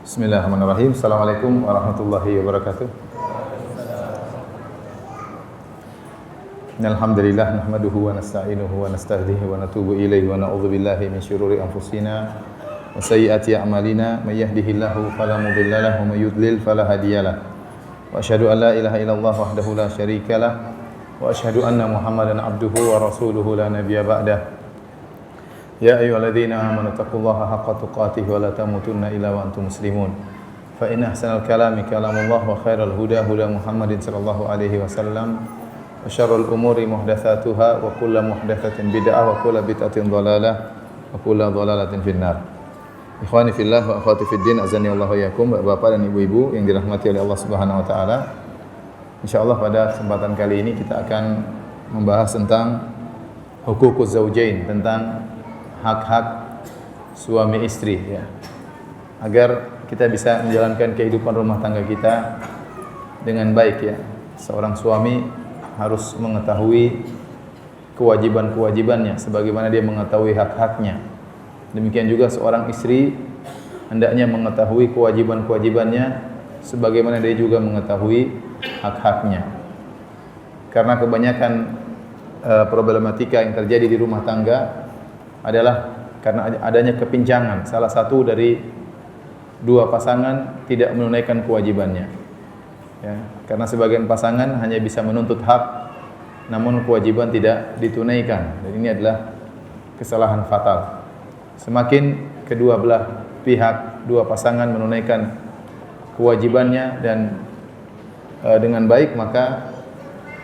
Bismillahirrahmanirrahim. Assalamualaikum warahmatullahi wabarakatuh. Alhamdulillah nahmaduhu wa nasta'inuhu wa nastahdihi wa natubu ilaihi wa na'udzu billahi min syururi anfusina wa sayyiati a'malina may yahdihillahu fala mudilla lahu wa may yudlil fala hadiyalah. Wa asyhadu an la ilaha illallah wahdahu la syarikalah wa asyhadu anna Muhammadan abduhu wa rasuluhu la nabiyya ba'dah. Ya ayyuhalladzina amanu taqullaha haqqa tuqatih wa la tamutunna illa wa antum muslimun. Fa inna ahsanal kalami kalamullah wa khairal huda huda Muhammadin sallallahu alaihi wasallam. Wa syarrul umuri muhdatsatuha wa kullu muhdatsatin bid'ah wa kullu bid'atin dhalalah wa kullu dhalalatin finnar. Ikhwani fillah wa akhwati fid din, azani Allah wa iyyakum, Bapak dan Ibu-ibu yang dirahmati oleh Allah Subhanahu wa taala. Insyaallah pada kesempatan kali ini kita akan membahas tentang hukukuz zaujain, tentang hak-hak suami istri, ya, agar kita bisa menjalankan kehidupan rumah tangga kita dengan baik, ya. Seorang suami harus mengetahui kewajiban-kewajibannya sebagaimana dia mengetahui hak-haknya. Demikian juga seorang istri hendaknya mengetahui kewajiban-kewajibannya sebagaimana dia juga mengetahui hak-haknya. Karena kebanyakan problematika yang terjadi di rumah tangga adalah karena adanya kepincangan. Salah satu dari dua pasangan tidak menunaikan kewajibannya, ya. Karena sebagian pasangan hanya bisa menuntut hak, namun kewajiban tidak ditunaikan. Dan ini adalah kesalahan fatal. Semakin kedua belah pihak, dua pasangan menunaikan kewajibannya dan dengan baik, maka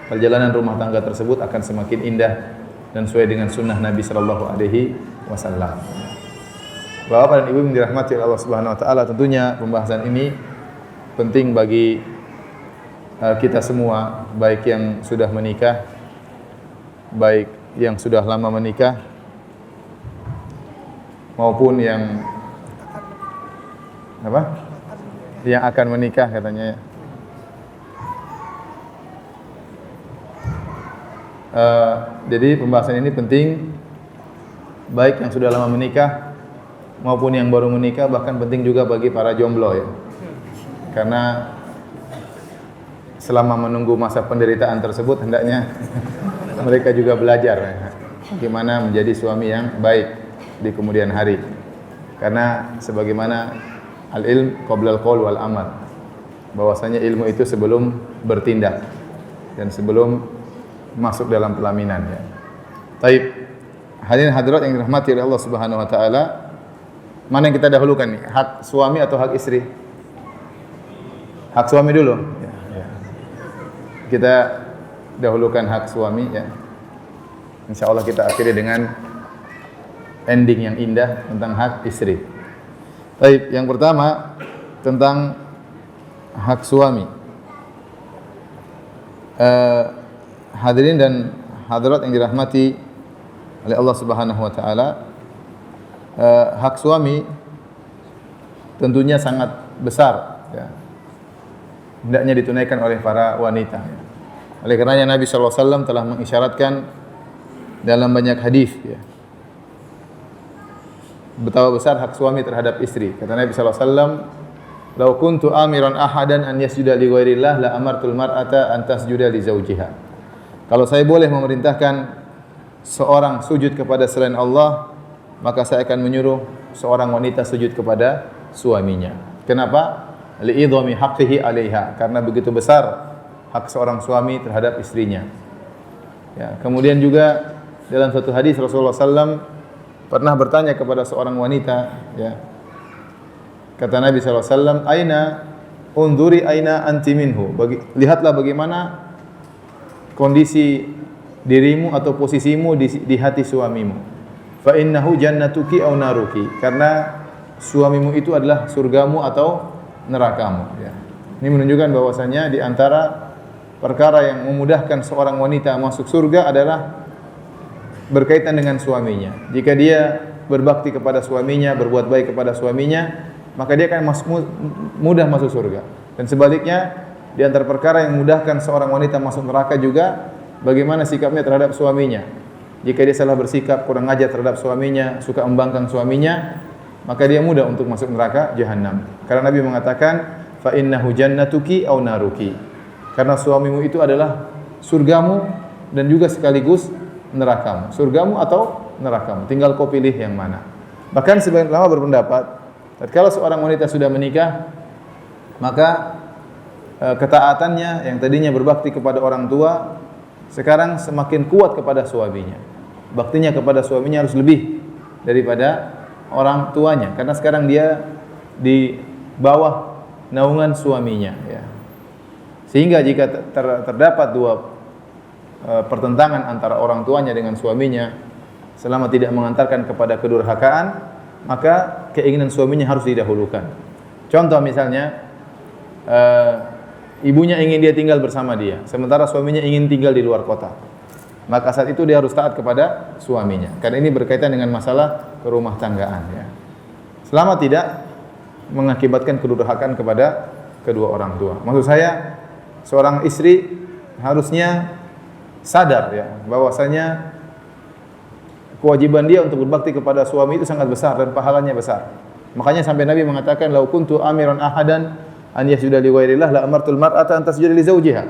perjalanan rumah tangga tersebut akan semakin indah dan sesuai dengan sunnah Nabi sallallahu alaihi wasallam. Bapak dan Ibu yang dirahmati Allah Subhanahu wa taala, tentunya pembahasan ini penting bagi kita semua, baik yang sudah menikah, baik yang sudah lama menikah, maupun yang yang akan menikah katanya, ya. Jadi pembahasan ini penting baik yang sudah lama menikah maupun yang baru menikah, bahkan penting juga bagi para jomblo, ya. Karena selama menunggu masa penderitaan tersebut hendaknya mereka juga belajar, ya, bagaimana menjadi suami yang baik di kemudian hari. Karena sebagaimana al-ilm qabla al-qaul wal amal, bahwasanya ilmu itu sebelum bertindak dan sebelum masuk dalam pelaminan, ya. Taib. Hadirin hadirat yang dirahmati oleh Allah Subhanahu wa taala, mana yang kita dahulukan nih? Hak suami atau hak istri? Hak suami dulu, ya, ya. Kita dahulukan hak suami, ya. Insyaallah kita akhiri dengan ending yang indah tentang hak istri. Taib. Yang pertama tentang hak suami. Hadirin dan hadirat yang dirahmati oleh Allah Subhanahu wa taala, hak suami tentunya sangat besar, ya. Hendaknya ditunaikan oleh para wanita, ya. Oleh karenanya Nabi sallallahu alaihi wasallam telah mengisyaratkan dalam banyak hadis, ya, betapa besar hak suami terhadap istri. Kata Nabi sallallahu alaihi wasallam, "Lau kuntu amiran ahadan an yasjuda li ghairillah la amartul mar'ata an tasjuda li zawjiha." Kalau saya boleh memerintahkan seorang sujud kepada selain Allah, maka saya akan menyuruh seorang wanita sujud kepada suaminya. Kenapa? Li'idhami haqqihi 'alaiha, karena begitu besar hak seorang suami terhadap istrinya. Ya, kemudian juga dalam satu hadis Rasulullah SAW pernah bertanya kepada seorang wanita, ya. Kata Nabi SAW, "Aina unzuri aina anti minhu." Lihatlah bagaimana kondisi dirimu atau posisimu di hati suamimu. Fa innahu jannatuki aw naruki, karena suamimu itu adalah surgamu atau nerakamu, ya. Ini menunjukkan bahwasanya di antara perkara yang memudahkan seorang wanita masuk surga adalah berkaitan dengan suaminya. Jika dia berbakti kepada suaminya, berbuat baik kepada suaminya, maka dia akan mudah masuk surga. Dan sebaliknya, di antara perkara yang memudahkan seorang wanita masuk neraka juga bagaimana sikapnya terhadap suaminya. Jika dia salah bersikap, kurang ajar terhadap suaminya, suka membangkang suaminya, maka dia mudah untuk masuk neraka jahanam. Karena Nabi mengatakan, fa innahu jannatuki aw naruki. Karena suamimu itu adalah surgamu dan juga sekaligus nerakamu. Surgamu atau nerakamu. Tinggal kau pilih yang mana. Bahkan sebagian ulama berpendapat, tatkala seorang wanita sudah menikah, maka ketaatannya yang tadinya berbakti kepada orang tua, sekarang semakin kuat kepada suaminya. Baktinya kepada suaminya harus lebih daripada orang tuanya, karena sekarang dia di bawah naungan suaminya, ya. Sehingga jika terdapat dua pertentangan antara orang tuanya dengan suaminya, selama tidak mengantarkan kepada kedurhakaan, maka keinginan suaminya harus didahulukan. Contoh misalnya, ibunya ingin dia tinggal bersama dia, sementara suaminya ingin tinggal di luar kota. Maka saat itu dia harus taat kepada suaminya. Karena ini berkaitan dengan masalah kerumah tanggaan, ya. Selama tidak mengakibatkan kedurhakaan kepada kedua orang tua. Maksud saya, seorang istri harusnya sadar, ya, bahwasanya kewajiban dia untuk berbakti kepada suami itu sangat besar dan pahalanya besar. Makanya sampai Nabi mengatakan, "Lau kuntu amiran ahadan an yasjuda li ghairillah la amartul mar'ata an tasjuda li zawjiha."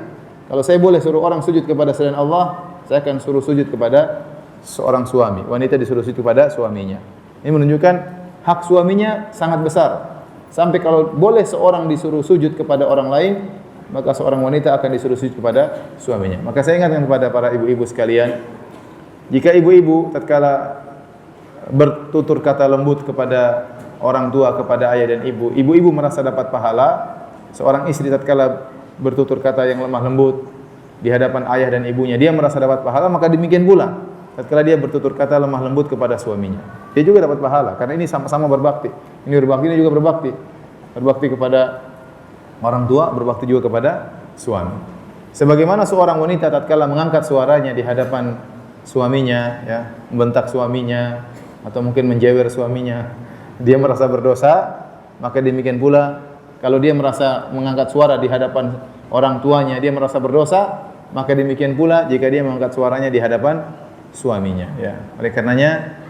Kalau saya boleh suruh orang sujud kepada selain Allah, saya akan suruh sujud kepada seorang suami. Wanita disuruh sujud kepada suaminya. Ini menunjukkan hak suaminya sangat besar. Sampai kalau boleh seorang disuruh sujud kepada orang lain, maka seorang wanita akan disuruh sujud kepada suaminya. Maka saya ingatkan kepada para ibu-ibu sekalian, jika ibu-ibu tatkala bertutur kata lembut kepada orang tua, kepada ayah dan ibu, ibu-ibu merasa dapat pahala. Seorang istri tatkala bertutur kata yang lemah lembut di hadapan ayah dan ibunya, dia merasa dapat pahala, maka demikian pula tatkala dia bertutur kata lemah lembut kepada suaminya, dia juga dapat pahala, karena ini sama-sama berbakti. Ini berbakti, ini juga berbakti. Berbakti kepada orang tua, berbakti juga kepada suami. Sebagaimana seorang wanita tatkala mengangkat suaranya di hadapan suaminya, ya, membentak suaminya atau mungkin menjewer suaminya, dia merasa berdosa, maka demikian pula kalau dia merasa mengangkat suara di hadapan orang tuanya, dia merasa berdosa, maka demikian pula jika dia mengangkat suaranya di hadapan suaminya, ya. Oleh karenanya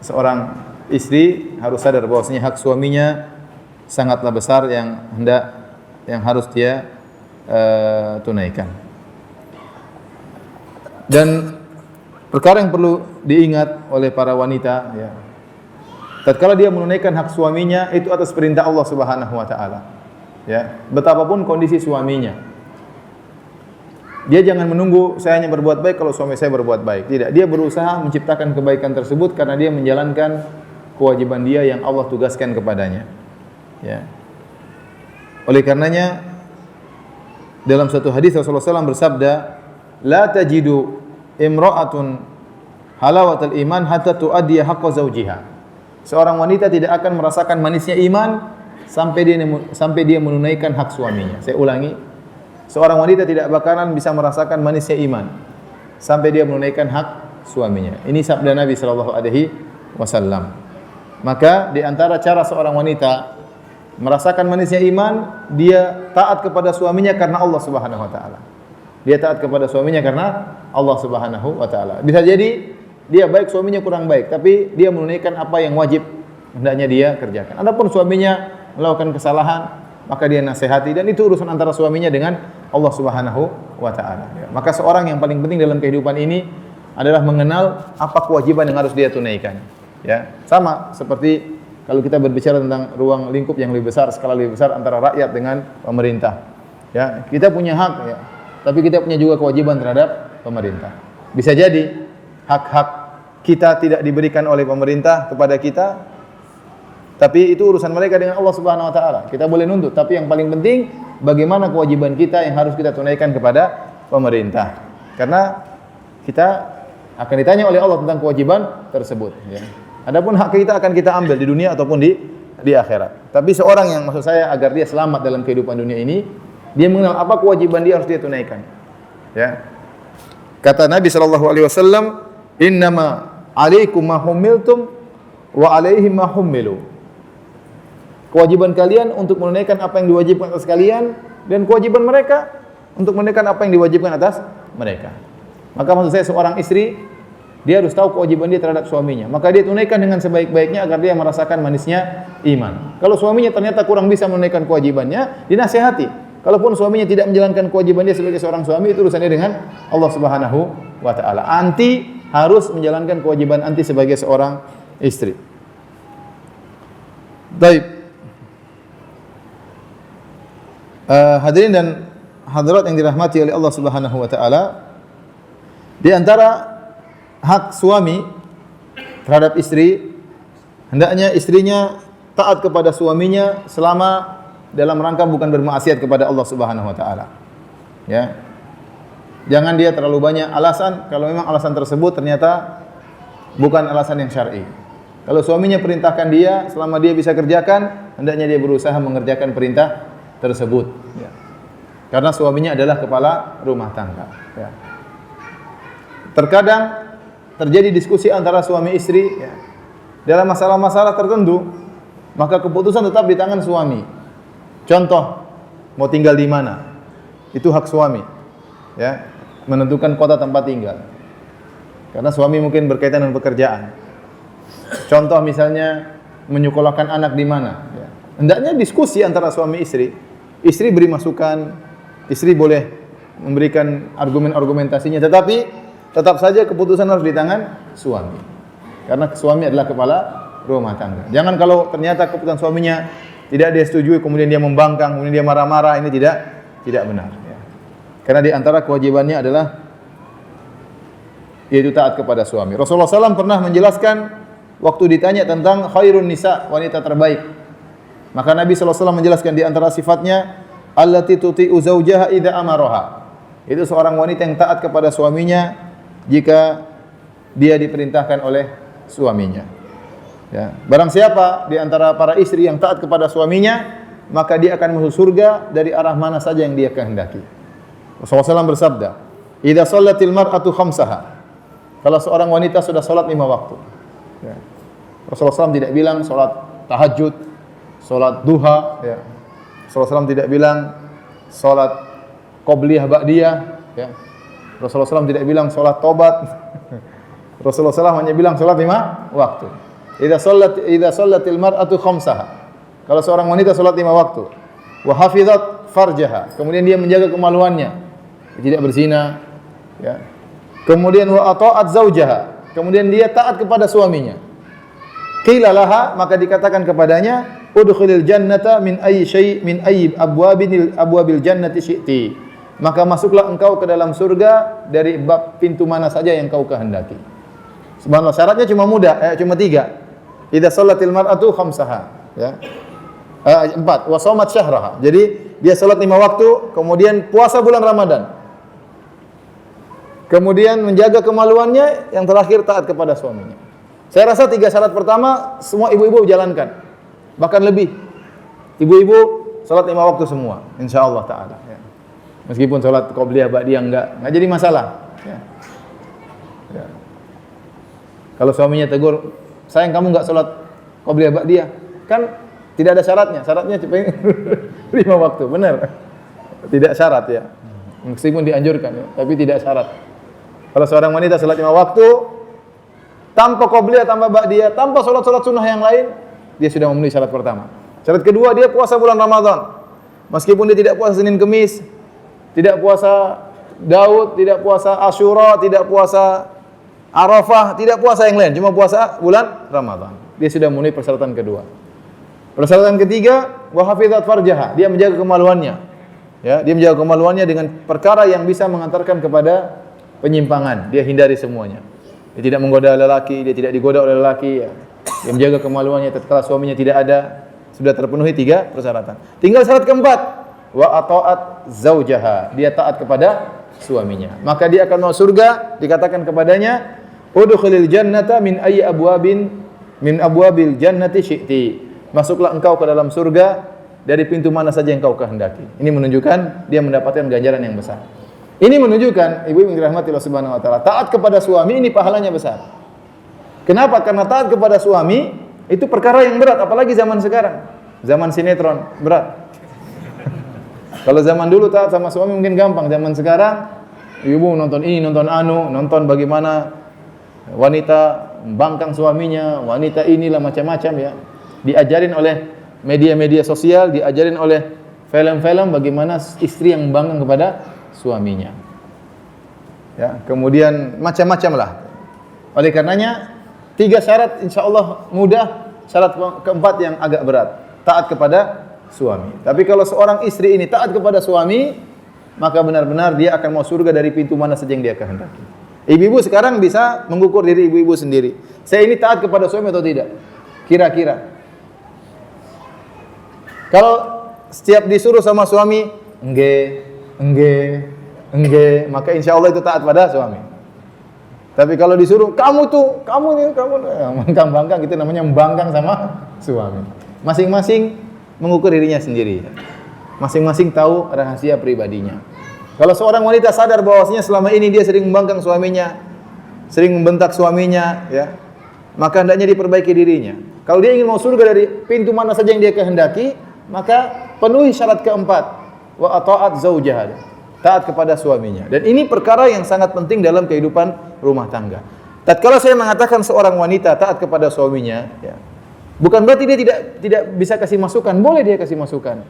seorang istri harus sadar bahwasanya hak suaminya sangatlah besar yang harus dia tunaikan. Dan perkara yang perlu diingat oleh para wanita, ya, tatkala dia menunaikan hak suaminya itu atas perintah Allah Subhanahu wa taala. Ya, betapapun kondisi suaminya. Dia jangan menunggu saya hanya berbuat baik kalau suami saya berbuat baik. Tidak, dia berusaha menciptakan kebaikan tersebut karena dia menjalankan kewajiban dia yang Allah tugaskan kepadanya. Ya. Oleh karenanya dalam satu hadis Rasulullah SAW bersabda, "La tajidu imra'atun halawatul iman hatta tu'addiya haqqa zawjiha." Seorang wanita tidak akan merasakan manisnya iman sampai dia menunaikan hak suaminya. Saya ulangi, seorang wanita tidak bakalan bisa merasakan manisnya iman sampai dia menunaikan hak suaminya. Ini sabda Nabi sallallahu alaihi wasallam. Maka di antara cara seorang wanita merasakan manisnya iman, dia taat kepada suaminya karena Allah Subhanahu wa taala. Dia taat kepada suaminya karena Allah Subhanahu wa taala. Bisa jadi dia baik, suaminya kurang baik, tapi dia menunaikan apa yang wajib hendaknya dia kerjakan. Adapun suaminya melakukan kesalahan, maka dia nasihati, dan itu urusan antara suaminya dengan Allah Subhanahu wa taala. Ya. Maka seorang yang paling penting dalam kehidupan ini adalah mengenal apa kewajiban yang harus dia tunaikan. Ya, sama seperti kalau kita berbicara tentang ruang lingkup yang lebih besar, skala lebih besar antara rakyat dengan pemerintah. Ya, kita punya hak, ya, tapi kita punya juga kewajiban terhadap pemerintah. Bisa jadi hak-hak kita tidak diberikan oleh pemerintah kepada kita, tapi itu urusan mereka dengan Allah Subhanahu wa taala. Kita boleh nuntut, tapi yang paling penting bagaimana kewajiban kita yang harus kita tunaikan kepada pemerintah. Karena kita akan ditanya oleh Allah tentang kewajiban tersebut, ya. Adapun hak kita akan kita ambil di dunia ataupun di akhirat. Tapi seorang yang, maksud saya, agar dia selamat dalam kehidupan dunia ini, dia mengenal apa kewajiban dia harus dia tunaikan. Ya. Kata Nabi sallallahu alaihi wasallam, "Innama 'alaikum ma humiltum wa 'alaihim ma humilu." Kewajiban kalian untuk menunaikan apa yang diwajibkan atas kalian, dan kewajiban mereka untuk menunaikan apa yang diwajibkan atas mereka. Maka maksud saya, seorang istri Dia harus tahu kewajiban dia terhadap suaminya. Maka dia tunaikan dengan sebaik-baiknya agar dia merasakan manisnya iman. Kalau suaminya ternyata kurang bisa menunaikan kewajibannya, dinasihati. Kalaupun suaminya tidak menjalankan kewajiban dia sebagai seorang suami, itu urusannya dengan Allah Subhanahu wa taala. Anti harus menjalankan kewajiban anti sebagai seorang istri. Baik. Hadirin dan hadirat yang dirahmati oleh Allah Subhanahu wa taala, di antara hak suami terhadap istri, hendaknya istrinya taat kepada suaminya selama dalam rangka bukan bermaksiat kepada Allah Subhanahu wa taala. Ya. Jangan dia terlalu banyak alasan kalau memang alasan tersebut ternyata bukan alasan yang syar'i. Kalau suaminya perintahkan dia, selama dia bisa kerjakan, hendaknya dia berusaha mengerjakan perintah tersebut. Ya. Karena suaminya adalah kepala rumah tangga. Ya. Terkadang terjadi diskusi antara suami istri ya, dalam masalah-masalah tertentu, maka keputusan tetap di tangan suami. Contoh, mau tinggal di mana? Itu hak suami. Ya, menentukan kota tempat tinggal. Karena suami mungkin berkaitan dengan pekerjaan. Contoh misalnya menyekolahkan anak di mana? Ya. Hendaknya diskusi antara suami istri. Istri beri masukan, istri boleh memberikan argumentasinya, tetapi tetap saja keputusan harus di tangan suami. Karena suami adalah kepala rumah tangga. Jangan kalau ternyata keputusan suaminya tidak dia setujui, kemudian dia membangkang, kemudian dia marah-marah, ini tidak benar. Ya. Karena di antara kewajibannya adalah yaitu taat kepada suami. Rasulullah SAW pernah menjelaskan waktu ditanya tentang khairun nisa, wanita terbaik. Maka Nabi SAW menjelaskan di antara sifatnya allati tuti'u zawjaha idza amaraha. Itu seorang wanita yang taat kepada suaminya jika dia diperintahkan oleh suaminya. Ya. Barang siapa di antara para istri yang taat kepada suaminya, maka dia akan masuk surga dari arah mana saja yang dia kehendaki. Rasulullah SAW bersabda, "Idza shallatil mar'atu khamsaha." Kalau seorang wanita sudah salat 5 waktu. Ya. Rasulullah SAW tidak bilang salat tahajud, salat duha, ya. Rasulullah SAW tidak bilang salat qobliyah ba'diyah, ya. Rasulullah SAW tidak bilang salat tobat. Rasulullah SAW hanya bilang salat 5 waktu. Idza shallatil mar'atu khamsaha. Kalau seorang wanita salat 5 waktu, wa hafizat farjaha, kemudian dia menjaga kemaluannya, tidak berzina, ya. Kemudian wa ata'at zaujaha, kemudian dia taat kepada suaminya. Qila laha, maka dikatakan kepadanya, udkhilil jannata min ayyi abwabil jannati syi'ti. Maka masuklah engkau ke dalam surga dari bab pintu mana saja yang kau kehendaki. Subhanallah, syaratnya cuma mudah, cuma 3. Idza shallatil mar'atu khamsaha, ya. 4, wa shamat syahraha. Jadi dia salat 5 waktu, kemudian puasa bulan Ramadan. Kemudian menjaga kemaluannya, yang terakhir taat kepada suaminya. Saya rasa 3 syarat pertama semua ibu-ibu jalankan. Bahkan lebih. Ibu-ibu salat 5 waktu semua, insyaallah taala, ya. Meskipun salat qobliyah ba'diyah enggak jadi masalah, ya. Ya. Kalau suaminya tegur, "Sayang, kamu enggak salat qobliyah ba'diyah." Kan tidak ada syaratnya. Syaratnya cuma 5 waktu, benar. Tidak syarat, ya. Meskipun dianjurkan, ya, tapi tidak syarat. Kalau seorang wanita salat 5 waktu tanpa qobliyah, tanpa ba'diyah, tanpa salat-salat sunnah yang lain, dia sudah memenuhi syarat pertama. Syarat kedua, dia puasa bulan Ramadan. Meskipun dia tidak puasa Senin Kemis, tidak puasa Daud, tidak puasa Asyura, tidak puasa Arafah, tidak puasa yang lain, cuma puasa bulan Ramadan. Dia sudah memenuhi persyaratan kedua. Persyaratan ketiga, wa hafizat farjaha, dia menjaga kemaluannya. Ya, dia menjaga kemaluannya dengan perkara yang bisa mengantarkan kepada penyimpangan. Dia hindari semuanya. Dia tidak menggoda lelaki, dia tidak digoda oleh lelaki, ya. Dia menjaga kemaluannya tatkala suaminya tidak ada. Sudah terpenuhi 3 persyaratan. Tinggal syarat keempat, wa ata'at zaujaha, dia taat kepada suaminya. Maka dia akan masuk surga. Dikatakan kepadanya, udkhilil jannata min abwabil jannati syi'ti. Masuklah engkau ke dalam surga dari pintu mana saja yang kau kehendaki. Ini menunjukkan dia mendapatkan ganjaran yang besar. Ini menunjukkan ibu-ibu yang dirahmati Allah Subhanahu wa taala, taat kepada suami ini pahalanya besar. Kenapa? Karena taat kepada suami itu perkara yang berat, apalagi zaman sekarang. Zaman sinetron berat. Kalau zaman dulu taat sama suami mungkin gampang, zaman sekarang ibu nonton ini, nonton anu, nonton bagaimana wanita membangkang suaminya, wanita inilah macam-macam ya. Diajarin oleh media-media sosial, diajarin oleh film-film bagaimana istri yang membangkang kepada suaminya. Ya, kemudian macam-macam lah. Oleh karenanya 3 syarat insyaallah mudah, syarat keempat yang agak berat, taat kepada suami. Tapi kalau seorang istri ini taat kepada suami, maka benar-benar dia akan mau surga dari pintu mana saja yang dia kehendaki. Ibu-ibu sekarang bisa mengukur diri ibu-ibu sendiri. Saya ini taat kepada suami atau tidak? Kira-kira. Kalau setiap disuruh sama suami, enggak, maka insya Allah itu taat pada suami. Tapi kalau disuruh, kamu bangkang, itu namanya membangkang sama suami. Masing-masing mengukur dirinya sendiri. Masing-masing tahu rahasia pribadinya. Kalau seorang wanita sadar bahwasanya selama ini dia sering membangkang suaminya, sering membentak suaminya, ya, maka hendaknya diperbaiki dirinya. Kalau dia ingin mau surga dari pintu mana saja yang dia kehendaki, maka penuhi syarat keempat, wa ata'at zaujaha, taat kepada suaminya. Dan ini perkara yang sangat penting dalam kehidupan rumah tangga. Tatkala saya mengatakan seorang wanita taat kepada suaminya, ya, bukan berarti dia tidak bisa kasih masukan. Boleh dia kasih masukan.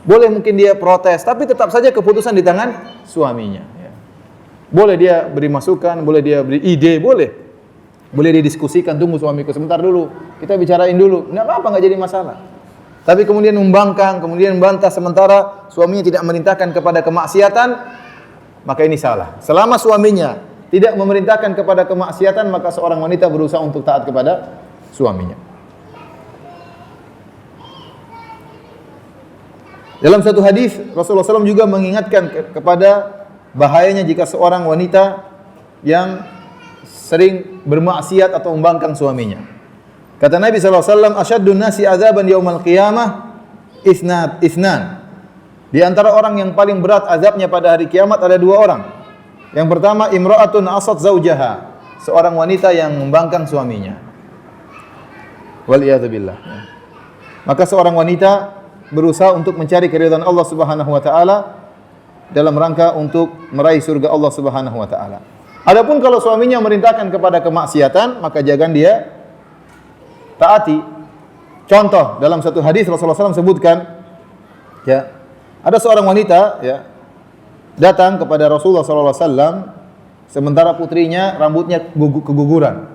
Boleh mungkin dia protes, tapi tetap saja keputusan di tangan suaminya. Ya. Boleh dia beri masukan, boleh dia beri ide, boleh. Boleh didiskusikan, tunggu suamiku sebentar dulu, kita bicarain dulu. Enggak apa-apa, enggak jadi masalah. Tapi kemudian membangkang, kemudian membantah sementara suaminya tidak memerintahkan kepada kemaksiatan, maka ini salah. Selama suaminya tidak memerintahkan kepada kemaksiatan, maka seorang wanita berusaha untuk taat kepada suaminya. Dalam satu hadis Rasulullah SAW juga mengingatkan kepada bahayanya jika seorang wanita yang sering bermaksiat atau membangkang suaminya. Kata Nabi SAW, asyaddun nasi azaban yaumal qiyamah isnan. Di antara orang yang paling berat azabnya pada hari kiamat ada 2 orang. Yang pertama, imra'atun asad zaujaha, seorang wanita yang membangkang suaminya. Waliyadzubillah. Maka seorang wanita berusaha untuk mencari keridhaan Allah Subhanahu wa taala dalam rangka untuk meraih surga Allah Subhanahu wa taala. Adapun kalau suaminya memerintahkan kepada kemaksiatan, maka jangan dia taati. Contoh, dalam satu hadis Rasulullah SAW sebutkan, ya, ada seorang wanita, ya, datang kepada Rasulullah SAW sementara putrinya rambutnya keguguran,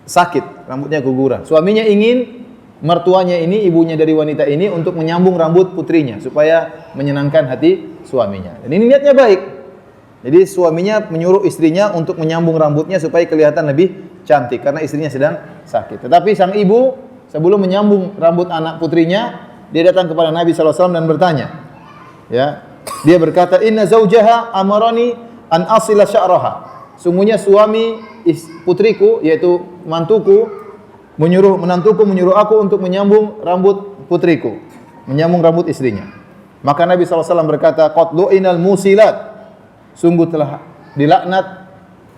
sakit, rambutnya keguguran. Suaminya ingin mertuanya ini, ibunya dari wanita ini, untuk menyambung rambut putrinya supaya menyenangkan hati suaminya. Dan ini niatnya baik. Jadi suaminya menyuruh istrinya untuk menyambung rambutnya supaya kelihatan lebih cantik karena istrinya sedang sakit. Tetapi sang ibu sebelum menyambung rambut anak putrinya, dia datang kepada Nabi SAW dan bertanya. Ya, dia berkata, "Inna zaujaha amarani an asila sya'raha." Sungguhnya suami putriku, yaitu mantuku, menantuku menyuruh aku untuk menyambung rambut putriku, menyambung rambut istrinya. Maka Nabi SAW berkata, "Qad lu'inal musilat." Sungguh telah dilaknat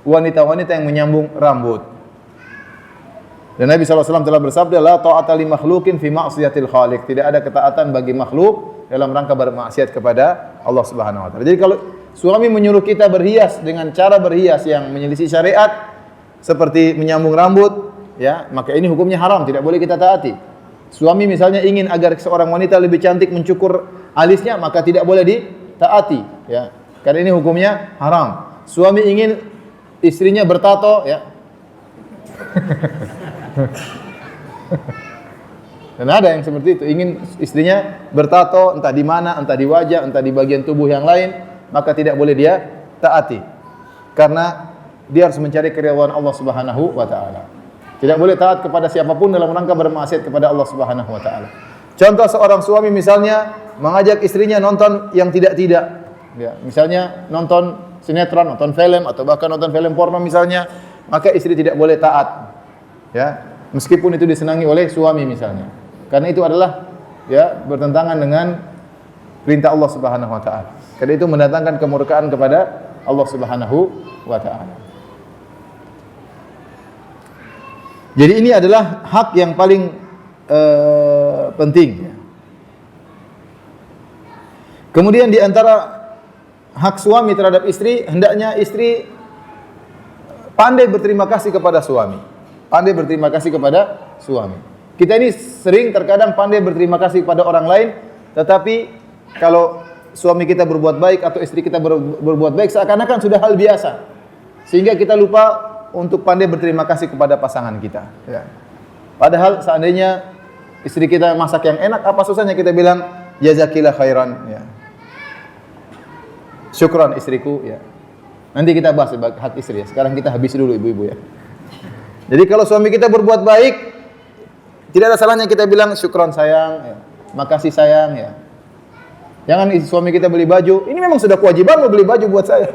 wanita-wanita yang menyambung rambut. Dan Nabi SAW telah bersabda, "La ta'ata li makhluqin fi ma'siyatil khaliq." Tidak ada ketaatan bagi makhluk dalam rangka bermaksiat kepada Allah Subhanahu wa taala. Jadi kalau suami menyuruh kita berhias dengan cara berhias yang menyelisih syariat seperti menyambung rambut, ya, maka ini hukumnya haram, tidak boleh kita taati. Suami misalnya ingin agar seorang wanita lebih cantik mencukur alisnya, maka tidak boleh ditaati, ya. Karena ini hukumnya haram. Suami ingin istrinya bertato, ya. Dan ada yang seperti itu, ingin istrinya bertato entah di mana, entah di wajah, entah di bagian tubuh yang lain, maka tidak boleh dia taati. Karena dia harus mencari keridhaan Allah Subhanahu wa taala. Tidak boleh taat kepada siapapun dalam rangka bermaksiat kepada Allah Subhanahu wa taala. Contoh, seorang suami misalnya mengajak istrinya nonton yang tidak-tidak. Ya, misalnya nonton sinetron, nonton film, atau bahkan nonton film porno misalnya, maka istri tidak boleh taat. Ya, meskipun itu disenangi oleh suami misalnya. Karena itu adalah, ya, bertentangan dengan perintah Allah Subhanahu wa taala. Karena itu mendatangkan kemurkaan kepada Allah Subhanahu wa taala. Jadi ini adalah hak yang paling penting. Kemudian di antara hak suami terhadap istri, hendaknya istri pandai berterima kasih kepada suami. Pandai berterima kasih kepada suami. Kita ini sering terkadang pandai berterima kasih kepada orang lain, tetapi kalau suami kita berbuat baik atau istri kita berbuat baik, seakan-akan sudah hal biasa. Sehingga kita lupa untuk pandai berterima kasih kepada pasangan kita. Ya. Padahal seandainya istri kita masak yang enak, apa susahnya kita bilang jazakillah khairan. Ya. Syukran istriku. Ya. Nanti kita bahas hak istri. Ya. Sekarang kita habis dulu ibu-ibu ya. Jadi kalau suami kita berbuat baik, tidak ada salahnya kita bilang syukran sayang, ya. Makasih sayang. Ya. Jangan suami kita beli baju, ini memang sudah kewajiban mau beli baju buat saya.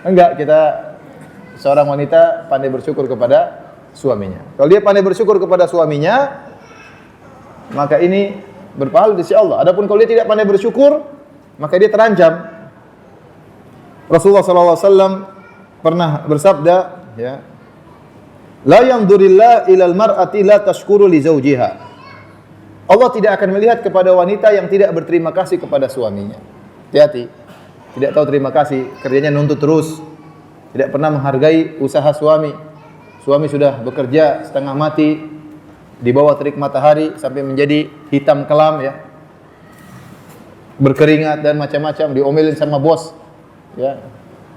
Enggak, kita seorang wanita pandai bersyukur kepada suaminya. Kalau dia pandai bersyukur kepada suaminya, maka ini berpahala di sisi Allah. Adapun kalau dia tidak pandai bersyukur, maka dia terancam. Rasulullah SAW pernah bersabda, ya, la yanzurillah ilal mar'ati la tashkuru li zawjiha. Allah tidak akan melihat kepada wanita yang tidak berterima kasih kepada suaminya. Hati-hati. Tidak tahu terima kasih, kerjanya nuntut terus. Tidak pernah menghargai usaha suami. Suami sudah bekerja setengah mati di bawah terik matahari sampai menjadi hitam kelam ya. Berkeringat dan macam-macam, diomelin sama bos. Ya.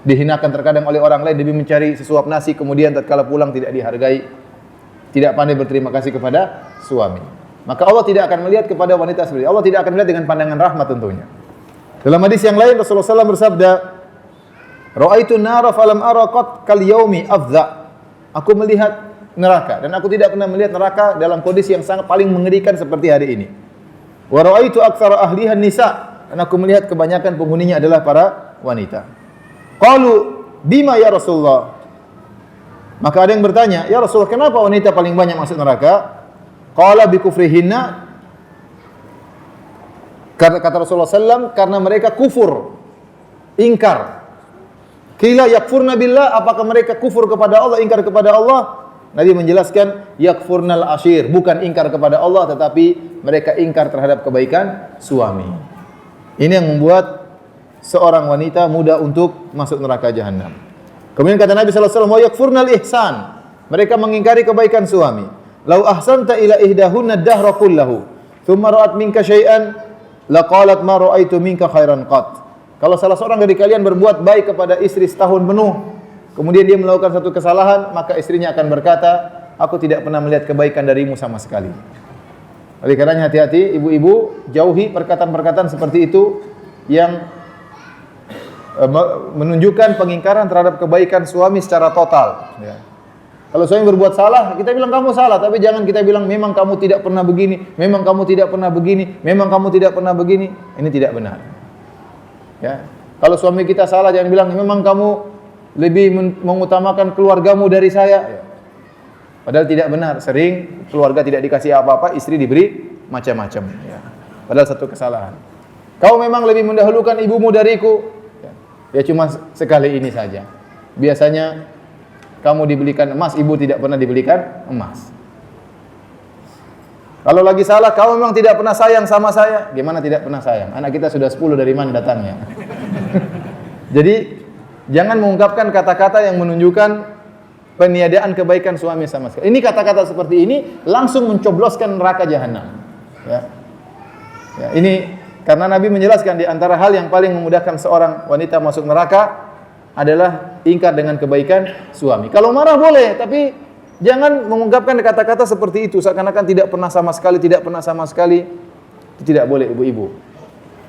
Dihinakan terkadang oleh orang lain demi mencari sesuap nasi, kemudian tatkala pulang tidak dihargai. Tidak pandai berterima kasih kepada suami. Maka Allah tidak akan melihat kepada wanita seperti itu. Allah tidak akan melihat dengan pandangan rahmat tentunya. Dalam hadis yang lain Rasulullah SAW bersabda, "Ra'aitu nara falam ara qat kal yaumi afdha." Aku melihat neraka dan aku tidak pernah melihat neraka dalam kondisi yang sangat paling mengerikan seperti hari ini. Wa ra'aitu aktsara ahliha nisa, dan aku melihat kebanyakan penghuninya adalah para wanita. Qalu bima ya Rasulullah? Maka ada yang bertanya, "Ya Rasulullah, kenapa wanita paling banyak masuk neraka?" Qala bi kufrihinna, kata Rasulullah SAW, karena mereka kufur, ingkar. Qila yakfurna billah, apakah mereka kufur kepada Allah, ingkar kepada Allah? Nabi menjelaskan yakfurnal ashir, bukan ingkar kepada Allah, tetapi mereka ingkar terhadap kebaikan suami. Ini yang membuat seorang wanita mudah untuk masuk neraka jahanam. Kemudian kata Nabi SAW, wa yakfurnal ihsan, mereka mengingkari kebaikan suami. Lau ahsanta ila ihdahunna dahra kullahu, thumma ra'at minka syai'an, laqalat ma ra'aitu minka khairan qat. Kalau salah seorang dari kalian berbuat baik kepada istri setahun penuh, kemudian dia melakukan satu kesalahan, maka istrinya akan berkata, aku tidak pernah melihat kebaikan darimu sama sekali. Oleh karenanya hati-hati ibu-ibu, jauhi perkataan-perkataan seperti itu yang menunjukkan pengingkaran terhadap kebaikan suami secara total. Ya. Kalau suami berbuat salah, kita bilang kamu salah, tapi jangan kita bilang memang kamu tidak pernah begini, memang kamu tidak pernah begini, memang kamu tidak pernah begini. Ini tidak benar. Ya. Kalau suami kita salah, jangan bilang memang kamu lebih mengutamakan keluargamu dari saya. Ya. Padahal tidak benar. Sering keluarga tidak dikasih apa-apa, istri diberi macam-macam. Ya. Padahal satu kesalahan. Kau memang lebih mendahulukan ibumu dariku. Ya cuma sekali ini saja. Biasanya kamu dibelikan emas, ibu tidak pernah dibelikan emas. Kalau lagi salah, kau memang tidak pernah sayang sama saya. Gimana tidak pernah sayang? Anak kita sudah 10, dari mana datangnya? Jadi, jangan mengungkapkan kata-kata yang menunjukkan peniadaan kebaikan suami sama sekali. Ini kata-kata seperti ini langsung mencobloskan neraka jahanam. Ya. Ya, ini karena Nabi menjelaskan di antara hal yang paling memudahkan seorang wanita masuk neraka adalah ingkar dengan kebaikan suami. Kalau marah boleh, tapi jangan mengungkapkan kata-kata seperti itu seakan-akan tidak pernah sama sekali, tidak pernah sama sekali. Itu tidak boleh ibu-ibu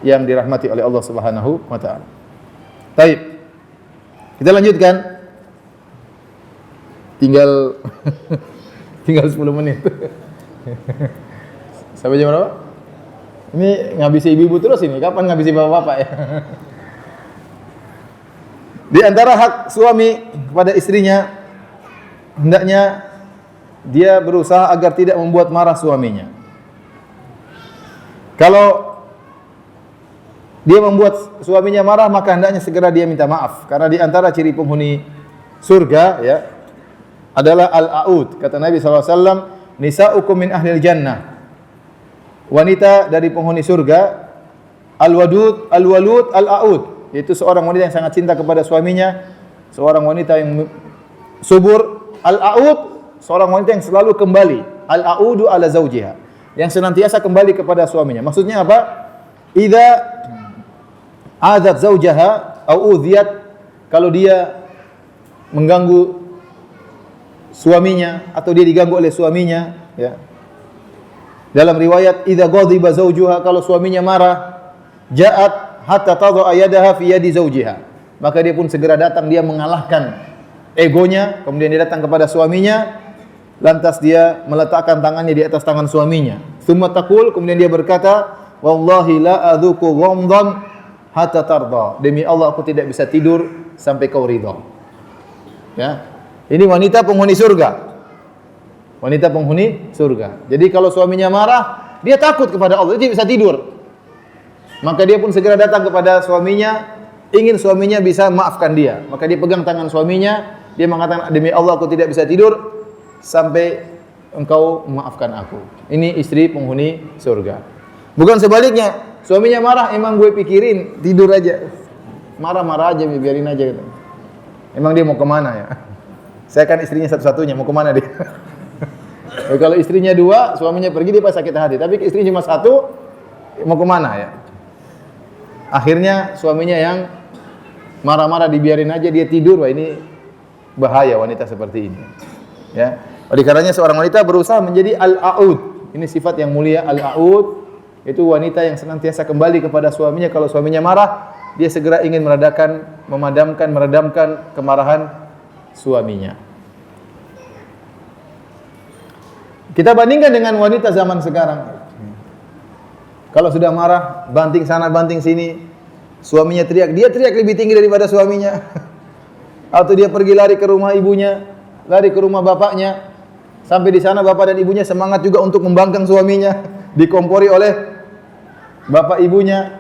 yang dirahmati oleh Allah Subhanahu wa taala. Baik. Kita lanjutkan. Tinggal 10 menit. Sampai jam berapa? Ini ngabisi ibu-ibu terus ini. Kapan ngabisi bapak-bapak ya? Di antara hak suami kepada istrinya, hendaknya dia berusaha agar tidak membuat marah suaminya. Kalau dia membuat suaminya marah, maka hendaknya segera dia minta maaf. Karena di antara ciri penghuni surga ya adalah al-aud. Kata Nabi SAW, nisa'ukum min ahlil jannah. Wanita dari penghuni surga, al-wadud, al-walud, al-aud. Yaitu seorang wanita yang sangat cinta kepada suaminya seorang wanita yang subur. Al-a'ud, seorang wanita yang selalu kembali. Al-a'udu ala zaujiha, yang senantiasa kembali kepada suaminya. Maksudnya apa? Idza adat zaujaha au udhiyat, kalau dia mengganggu suaminya atau dia diganggu oleh suaminya, ya. Dalam riwayat idza ghadiba zaujuha, kalau suaminya marah, ja'at hatta tadha yadaha fi yadi zaujiha, maka dia pun segera datang, dia mengalahkan egonya, kemudian dia datang kepada suaminya, lantas dia meletakkan tangannya di atas tangan suaminya. Tsumma taqul, kemudian dia berkata, wallahi la adzuqu ghamdan hatta tarda, demi Allah aku tidak bisa tidur sampai kau ridha. Ya. Ini wanita penghuni surga. Wanita penghuni surga. Jadi kalau suaminya marah, dia takut kepada Allah, dia tidak bisa tidur. Maka dia pun segera datang kepada suaminya, ingin suaminya bisa maafkan dia. Maka dia pegang tangan suaminya, dia mengatakan, demi Allah aku tidak bisa tidur sampai engkau memaafkan aku. Ini istri penghuni surga. Bukan sebaliknya, suaminya marah, emang gue pikirin, tidur aja. Marah-marah aja, biarin aja gitu. Emang dia mau kemana ya? Saya kan istrinya satu-satunya, mau kemana dia? Kalau istrinya dua, suaminya pergi, dia pasti sakit hati. Tapi istrinya cuma satu, mau kemana ya? Akhirnya suaminya yang marah-marah dibiarin aja, dia tidur. Wah, ini bahaya wanita seperti ini. Ya. Oleh karenanya seorang wanita berusaha menjadi al-a'ud. Ini sifat yang mulia, al-a'ud. Itu wanita yang senantiasa kembali kepada suaminya. Kalau suaminya marah, dia segera ingin meredamkan kemarahan suaminya. Kita bandingkan dengan wanita zaman sekarang. Kalau sudah marah, banting sana, banting sini, suaminya teriak, dia teriak lebih tinggi daripada suaminya. Atau dia pergi lari ke rumah ibunya, lari ke rumah bapaknya. Sampai di sana bapak dan ibunya semangat juga untuk membangkang suaminya, dikompori oleh bapak ibunya.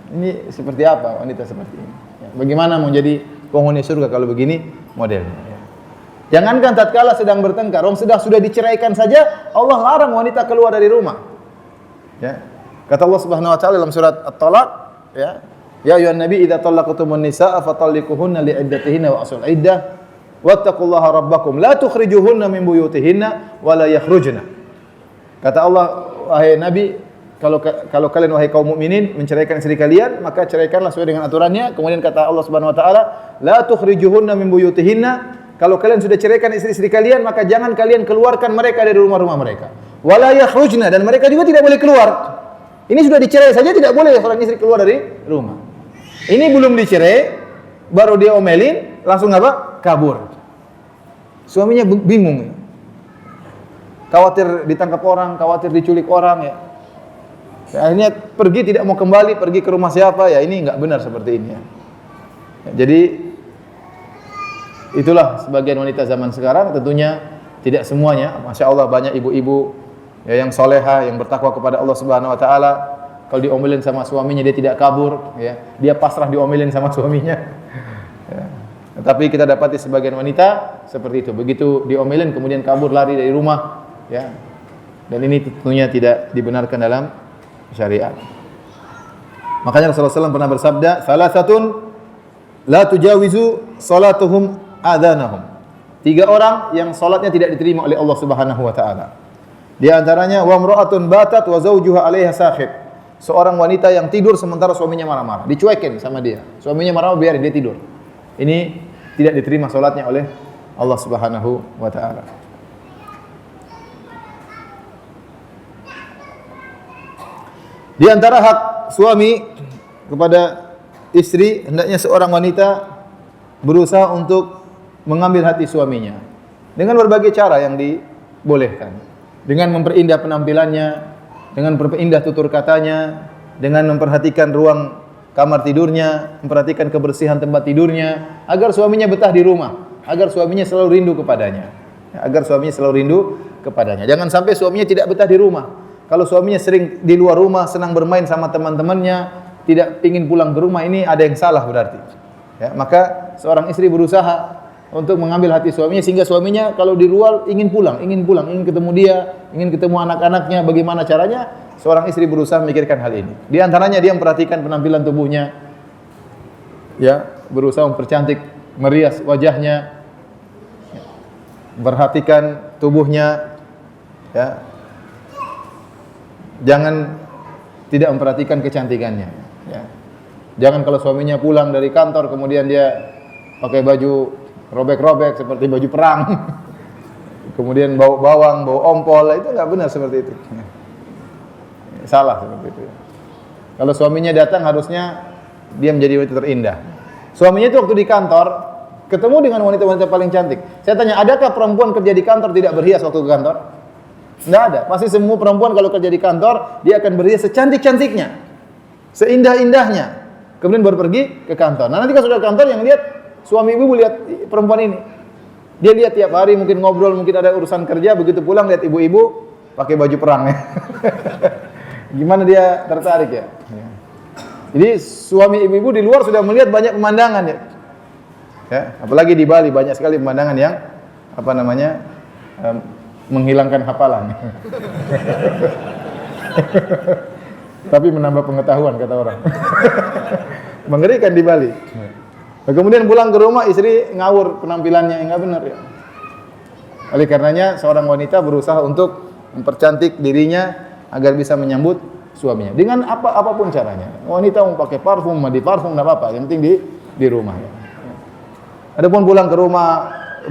Ini seperti apa wanita seperti ini? Bagaimana mau jadi penghuni surga kalau begini modelnya? Jangankan tatkala sedang bertengkar, orang sudah diceraikan saja, Allah larang wanita keluar dari rumah. Ya. Kata Allah Subhanahu wa taala dalam surat At-Talaq, ya. Ya ayyuhan nabi idza talaqtumun nisaa fatalliquhunna li'iddatihinna wa asul iddah wattaqullaha rabbakum la tukhrijuhunna min buyutihinna wa la yakhrujna. Kata Allah, wahai nabi, kalau kalian wahai kaum mukminin menceraikan istri kalian, maka ceraikanlah sesuai dengan aturannya. Kemudian kata Allah Subhanahu wa taala, la tukhrijuhunna min buyutihinna, kalau kalian sudah ceraikan istri-istri kalian, maka jangan kalian keluarkan mereka dari rumah-rumah mereka. Wala yakhrujna, dan mereka juga tidak boleh keluar. Ini sudah dicerai saja tidak boleh seorang istri keluar dari rumah. Ini belum dicerai, baru dia omelin, langsung apa? Kabur. Suaminya bingung. Khawatir ditangkap orang, khawatir diculik orang ya. Akhirnya pergi tidak mau kembali, pergi ke rumah siapa ya, ini enggak benar seperti ini ya. Jadi itulah sebagian wanita zaman sekarang, tentunya tidak semuanya. Masya Allah banyak ibu-ibu ya, yang soleha, yang bertakwa kepada Allah Subhanahu Wa Taala. Kalau diomelin sama suaminya dia tidak kabur, ya. Dia pasrah diomelin sama suaminya. Ya. Tetapi kita dapati sebagian wanita seperti itu. Begitu diomelin kemudian kabur lari dari rumah, ya. Dan ini tentunya tidak dibenarkan dalam syariat. Makanya Rasulullah SAW pernah bersabda, salasatun la tujawizu salatuhum adhanahum. 3 orang yang salatnya tidak diterima oleh Allah Subhanahu wa taala. Di antaranya wa imra'atun batat wa zawjuha 'alaiha sakhit. Seorang wanita yang tidur sementara suaminya marah-marah, dicuekin sama dia. Suaminya marah, biarin dia tidur. Ini tidak diterima salatnya oleh Allah Subhanahu wa taala. Di antara hak suami kepada istri, hendaknya seorang wanita berusaha untuk mengambil hati suaminya dengan berbagai cara yang dibolehkan. Dengan memperindah penampilannya, dengan memperindah tutur katanya, dengan memperhatikan ruang kamar tidurnya, memperhatikan kebersihan tempat tidurnya, agar suaminya betah di rumah, agar suaminya selalu rindu kepadanya. Agar suaminya selalu rindu kepadanya. Jangan sampai suaminya tidak betah di rumah. Kalau suaminya sering di luar rumah, senang bermain sama teman-temannya, tidak ingin pulang ke rumah, ini ada yang salah berarti. Ya, maka seorang istri berusaha untuk mengambil hati suaminya sehingga suaminya kalau di luar ingin pulang, ingin ketemu dia, ingin ketemu anak-anaknya. Bagaimana caranya? Seorang istri berusaha memikirkan hal ini. Di antaranya dia memperhatikan penampilan tubuhnya, ya, berusaha mempercantik merias wajahnya, perhatikan tubuhnya, ya. Jangan tidak memperhatikan kecantikannya, ya. Jangan kalau suaminya pulang dari kantor kemudian dia pakai baju robek-robek seperti baju perang. Kemudian bau bawang, bau ompol, itu enggak benar seperti itu. Salah seperti itu. Kalau suaminya datang harusnya dia menjadi wanita terindah. Suaminya itu waktu di kantor ketemu dengan wanita-wanita paling cantik. Saya tanya, adakah perempuan kerja di kantor tidak berhias waktu ke kantor? Enggak ada. Pasti semua perempuan kalau kerja di kantor dia akan berhias secantik-cantiknya, seindah-indahnya. Kemudian baru pergi ke kantor. Nah, nanti kalau sudah ke kantor yang lihat suami ibu lihat perempuan ini. Dia lihat tiap hari mungkin ngobrol, mungkin ada urusan kerja, begitu pulang lihat ibu-ibu pakai baju perang ya. Gimana dia tertarik ya? Jadi suami ibu-ibu di luar sudah melihat banyak pemandangan ya. Ya, apalagi di Bali banyak sekali pemandangan yang apa namanya? Menghilangkan hafalan. Tapi menambah pengetahuan kata orang. Mengerikan di Bali. Nah, kemudian pulang ke rumah istri ngawur penampilannya, enggak benar ya. Oleh karenanya seorang wanita berusaha untuk mempercantik dirinya agar bisa menyambut suaminya dengan apapun caranya. Wanita mau pakai parfum, mandi parfum enggak apa-apa, yang penting di rumah ya. Adapun pulang ke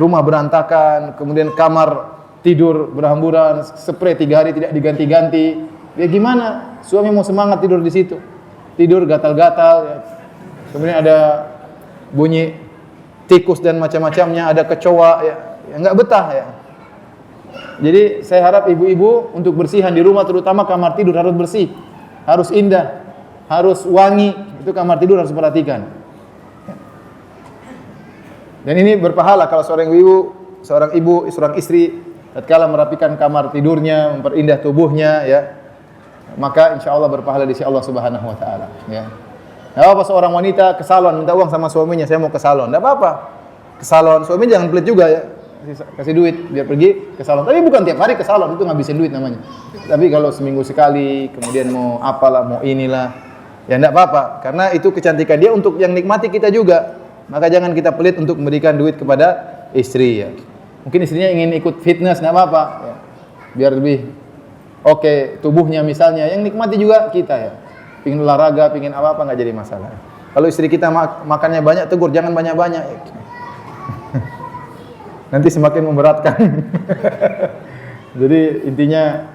rumah berantakan, kemudian kamar tidur berhamburan, spray 3 hari tidak diganti-ganti. Ya gimana? Suami mau semangat tidur di situ. Tidur gatal-gatal ya. Kemudian ada bunyi tikus dan macam-macamnya, ada kecoa ya enggak betah ya. Jadi saya harap ibu-ibu untuk bersihan di rumah, terutama kamar tidur harus bersih, harus indah, harus wangi. Itu kamar tidur harus perhatikan. Dan ini berpahala kalau seorang ibu, seorang istri tatkala merapikan kamar tidurnya, memperindah tubuhnya ya. Maka insyaallah berpahala di sisi Allah Subhanahu wa taala ya. Enggak apa seorang wanita ke salon minta uang sama suaminya, saya mau ke salon. Enggak apa-apa. Ke salon, suami jangan pelit juga ya. Kasih duit biar pergi ke salon. Tapi bukan tiap hari ke salon, itu ngabisin duit namanya. Tapi kalau seminggu sekali, kemudian mau apalah, mau inilah, ya enggak apa-apa. Karena itu kecantikan dia untuk yang nikmati kita juga. Maka jangan kita pelit untuk memberikan duit kepada istri ya. Mungkin istrinya ingin ikut fitness, enggak apa-apa ya. Biar lebih oke tubuhnya misalnya, yang nikmati juga kita ya. Pingin olahraga, pingin apa-apa enggak jadi masalah. Kalau istri kita makannya banyak, tegur jangan banyak-banyak. Nanti semakin memberatkan. Jadi intinya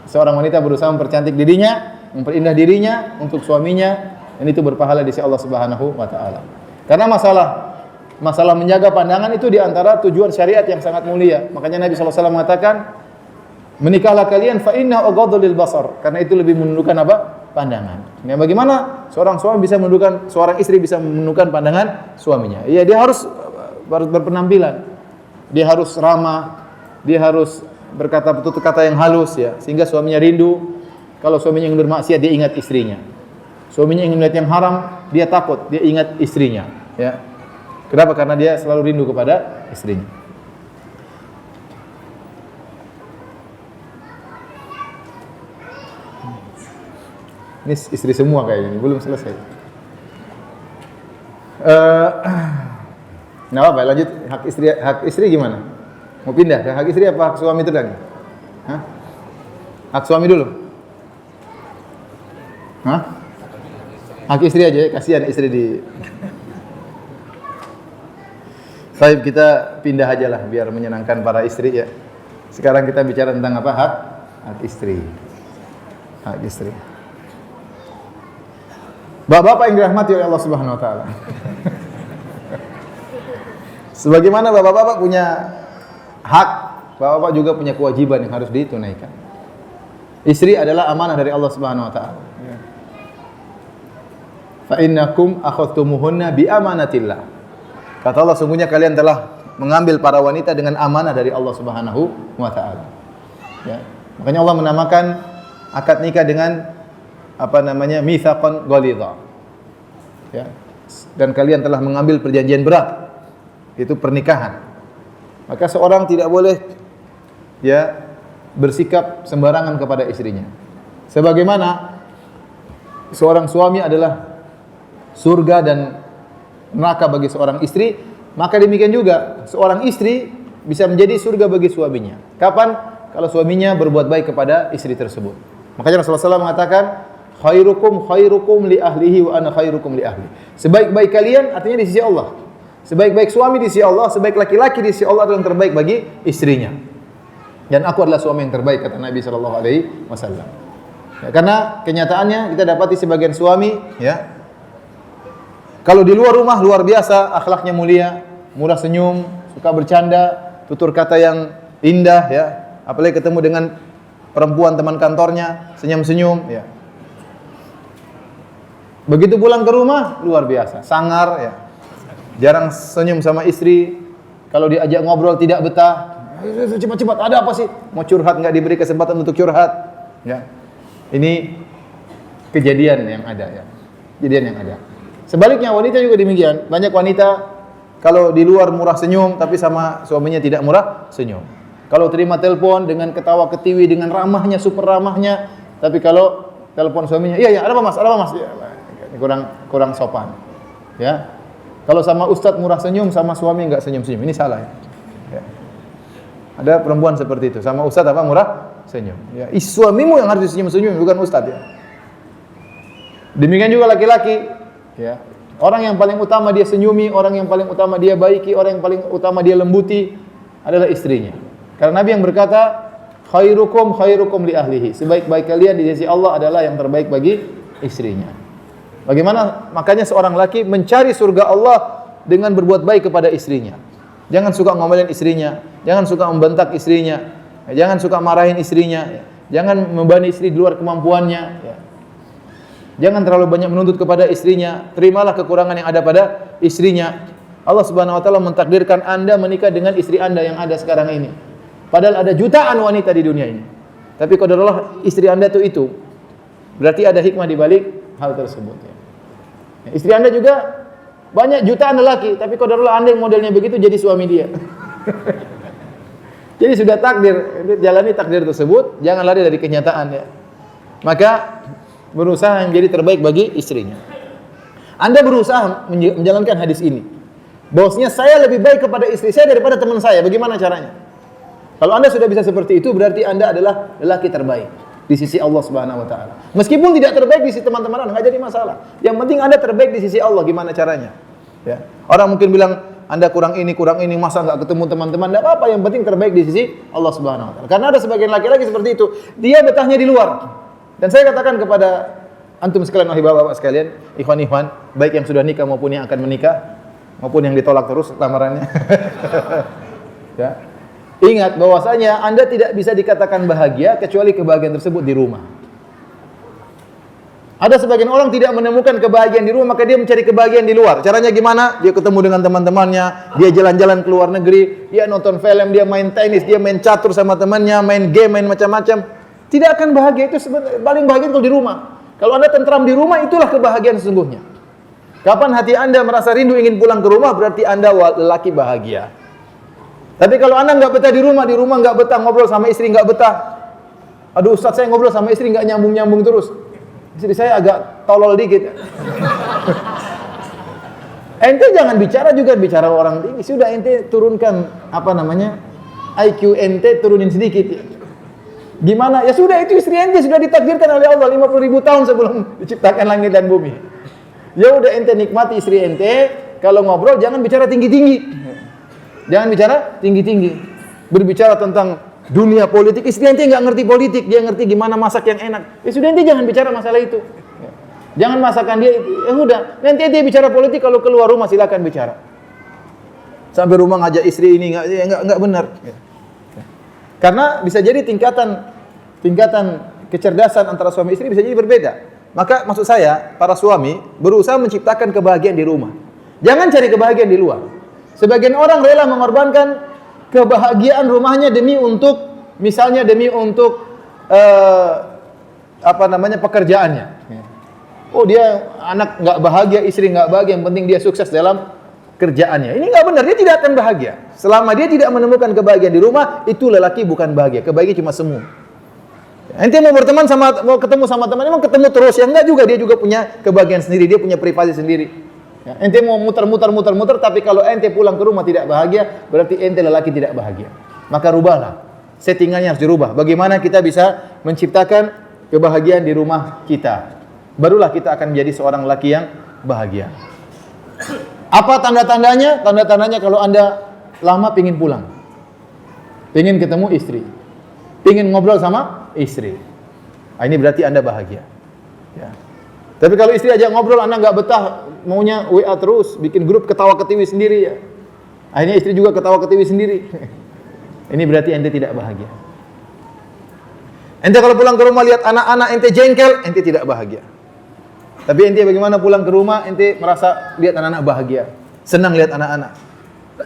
seorang wanita berusaha mempercantik dirinya, memperindah dirinya untuk suaminya, dan itu berpahala di sisi Allah Subhanahu wa taala. Karena masalah menjaga pandangan itu di antara tujuan syariat yang sangat mulia. Makanya Nabi sallallahu alaihi wasallam mengatakan, menikahlah kalian fa inna aghaddu lil basar, karena itu lebih menundukkan apa? Pandangan. Nah, bagaimana seorang suami bisa menundukkan, seorang istri bisa menundukkan pandangan suaminya? Iya, dia harus berpenampilan. Dia harus ramah, dia harus berkata tutur kata yang halus ya, sehingga suaminya rindu. Kalau suaminya ingin bermaksiat, dia ingat istrinya. Suaminya ingin melihat yang haram, dia takut, dia ingat istrinya ya. Kenapa? Karena dia selalu rindu kepada istrinya. Ini istri semua kayaknya, belum selesai. Nah, apa? Lanjut hak istri gimana? Mau pindah ke hak istri apa hak suami itu lagi? Hah? Hak suami dulu. Hah? Hak istri aja ya, kasihan istri di. Baik, kita pindah aja lah biar menyenangkan para istri ya. Sekarang kita bicara tentang apa? Hak istri. Hak istri. Bapak-bapak yang dirahmati oleh Allah Subhanahu wa taala. Sebagaimana bapak-bapak punya hak, bapak-bapak juga punya kewajiban yang harus ditunaikan. Istri adalah amanah dari Allah Subhanahu wa taala. Fa innakum akhadtumuhunna bi amanatillah. Kata Allah, sungguhnya kalian telah mengambil para wanita dengan amanah dari Allah Subhanahu wa taala. Ya. Makanya Allah menamakan akad nikah dengan apa namanya? Mitsaqan ghalidha. Ya. Dan kalian telah mengambil perjanjian berat. Itu pernikahan. Maka seorang tidak boleh ya bersikap sembarangan kepada istrinya. Sebagaimana seorang suami adalah surga dan neraka bagi seorang istri, Maka demikian juga seorang istri bisa menjadi surga bagi suaminya. Kapan? Kalau suaminya berbuat baik kepada istri tersebut. Makanya Rasulullah SAW mengatakan, khairukum li ahlihi wa ana khairukum li ahli. Sebaik-baik kalian artinya di sisi Allah. Sebaik-baik suami di sisi Allah, sebaik laki-laki di sisi Allah adalah yang terbaik bagi istrinya. Dan aku adalah suami yang terbaik, kata Nabi SAW. Ya, karena kenyataannya kita dapati sebagian suami, ya, kalau di luar rumah luar biasa, akhlaknya mulia, murah senyum, suka bercanda, tutur kata yang indah, ya. Apalagi ketemu dengan perempuan teman kantornya, senyum-senyum, ya. Begitu pulang ke rumah, luar biasa, sangar, ya. Jarang senyum sama istri. Kalau diajak ngobrol tidak betah. Cepat-cepat, ada apa sih? Mau curhat nggak diberi kesempatan untuk curhat, ya. Ini kejadian yang ada, ya. Kejadian yang ada. Sebaliknya wanita juga demikian. Banyak wanita kalau di luar murah senyum, tapi sama suaminya tidak murah senyum. Kalau terima telepon dengan ketawa ketiwi, dengan ramahnya, super ramahnya, tapi kalau telepon suaminya, iya ada apa mas, ya, kurang sopan, ya. Kalau sama ustadz murah senyum, sama suami enggak senyum-senyum, ini salah, ya. Ya. Ada perempuan seperti itu, sama ustadz apa murah senyum, ya. Suamimu yang harus senyum-senyum, bukan ustadz, ya. Demikian juga laki-laki, ya. Orang yang paling utama dia senyumi, orang yang paling utama dia baiki, orang yang paling utama dia lembuti adalah istrinya. Karena Nabi yang berkata, khairukum li ahlihi. Sebaik-baik kalian di sisi Allah adalah yang terbaik bagi istrinya. Bagaimana? Makanya seorang laki mencari surga Allah dengan berbuat baik kepada istrinya. Jangan suka ngomelin istrinya, jangan suka membentak istrinya, jangan suka marahin istrinya, jangan membebani istri di luar kemampuannya, ya. Jangan terlalu banyak menuntut kepada istrinya. Terimalah kekurangan yang ada pada istrinya. Allah Subhanahu wa taala mentakdirkan Anda menikah dengan istri Anda yang ada sekarang ini. Padahal ada jutaan wanita di dunia ini. Tapi qadarullah istri Anda itu. Berarti ada hikmah di balik hal tersebut, ya. Istri Anda juga banyak jutaan lelaki, tapi qadarullah Anda yang modelnya begitu jadi suami dia. Jadi sudah takdir, jalani takdir tersebut, jangan lari dari kenyataan, ya. Maka berusaha menjadi terbaik bagi istrinya. Anda berusaha menjalankan hadis ini. Bahwasanya saya lebih baik kepada istri saya daripada teman saya. Bagaimana caranya? Kalau Anda sudah bisa seperti itu, berarti Anda adalah lelaki terbaik di sisi Allah Subhanahu wa taala. Meskipun tidak terbaik di sisi teman-teman Anda, enggak jadi masalah. Yang penting Anda terbaik di sisi Allah. Gimana caranya? Ya. Orang mungkin bilang Anda kurang ini, masa enggak ketemu teman-teman? Enggak apa-apa, yang penting terbaik di sisi Allah Subhanahu wa taala. Karena ada sebagian laki-laki seperti itu. Dia betahnya di luar. Dan saya katakan kepada antum sekalian, wahai bapak-bapak sekalian, ikhwan-ikhwan, baik yang sudah nikah maupun yang akan menikah, maupun yang ditolak terus lamarannya. Ya. Ingat bahwasanya Anda tidak bisa dikatakan bahagia kecuali kebahagiaan tersebut di rumah. Ada sebagian orang tidak menemukan kebahagiaan di rumah, maka dia mencari kebahagiaan di luar. Caranya gimana? Dia ketemu dengan teman-temannya, dia jalan-jalan ke luar negeri, dia nonton film, dia main tenis, dia main catur sama temannya, main game, main macam-macam. Tidak akan bahagia. Itu paling bahagia kalau di rumah. Kalau Anda tentram di rumah, itulah kebahagiaan sesungguhnya. Kapan hati Anda merasa rindu ingin pulang ke rumah, berarti Anda lelaki bahagia. Tapi kalau Anda enggak betah di rumah enggak betah ngobrol sama istri, enggak betah. Aduh Ustaz, saya ngobrol sama istri enggak nyambung-nyambung terus. Istri saya agak tolol dikit. Ente jangan bicara juga bicara orang tinggi. Sudah ente turunkan IQ ente turunin sedikit. Gimana? Ya sudah, itu istri ente sudah ditakdirkan oleh Allah 50.000 tahun sebelum diciptakan langit dan bumi. Ya udah ente nikmati istri ente, kalau ngobrol jangan bicara tinggi-tinggi. Jangan bicara tinggi-tinggi. Berbicara tentang dunia politik, istri ente enggak ngerti politik, dia ngerti gimana masak yang enak. Ya sudah ente jangan bicara masalah itu. Jangan masakan dia, ya udah. Nanti ente bicara politik, kalau keluar rumah silakan bicara. Sampai rumah ngajak istri ini enggak benar. Karena bisa jadi tingkatan kecerdasan antara suami istri bisa jadi berbeda. Maka maksud saya, para suami berusaha menciptakan kebahagiaan di rumah. Jangan cari kebahagiaan di luar. Sebagian orang rela mengorbankan kebahagiaan rumahnya demi untuk pekerjaannya. Oh, dia anak enggak bahagia, istri enggak bahagia, yang penting dia sukses dalam kerjaannya. Ini enggak benar, dia tidak akan bahagia. Selama dia tidak menemukan kebahagiaan di rumah, itu lelaki bukan bahagia. Kebahagiaan cuma semu. Ente mau ketemu sama teman, emang ketemu terus, ya enggak juga, dia juga punya kebahagiaan sendiri, dia punya privasi sendiri. Ya, ente mau muter, tapi kalau ente pulang ke rumah tidak bahagia, berarti ente lelaki tidak bahagia. Maka rubahlah. Settingannya harus dirubah. Bagaimana kita bisa menciptakan kebahagiaan di rumah kita? Barulah kita akan menjadi seorang lelaki yang bahagia. Apa tanda-tandanya? Tanda-tandanya kalau Anda lama pingin pulang, pingin ketemu istri, pingin ngobrol sama istri. Nah, ini berarti Anda bahagia. Ya. Tapi kalau istri ajak ngobrol, Anda nggak betah, maunya WA terus, bikin grup ketawa-ketiwi sendiri ya. Akhirnya istri juga ketawa-ketiwi sendiri. Ini berarti ente tidak bahagia. Ente kalau pulang ke rumah lihat anak-anak ente jengkel, ente tidak bahagia. Tapi ente bagaimana pulang ke rumah, ente merasa lihat anak-anak bahagia, senang lihat anak-anak.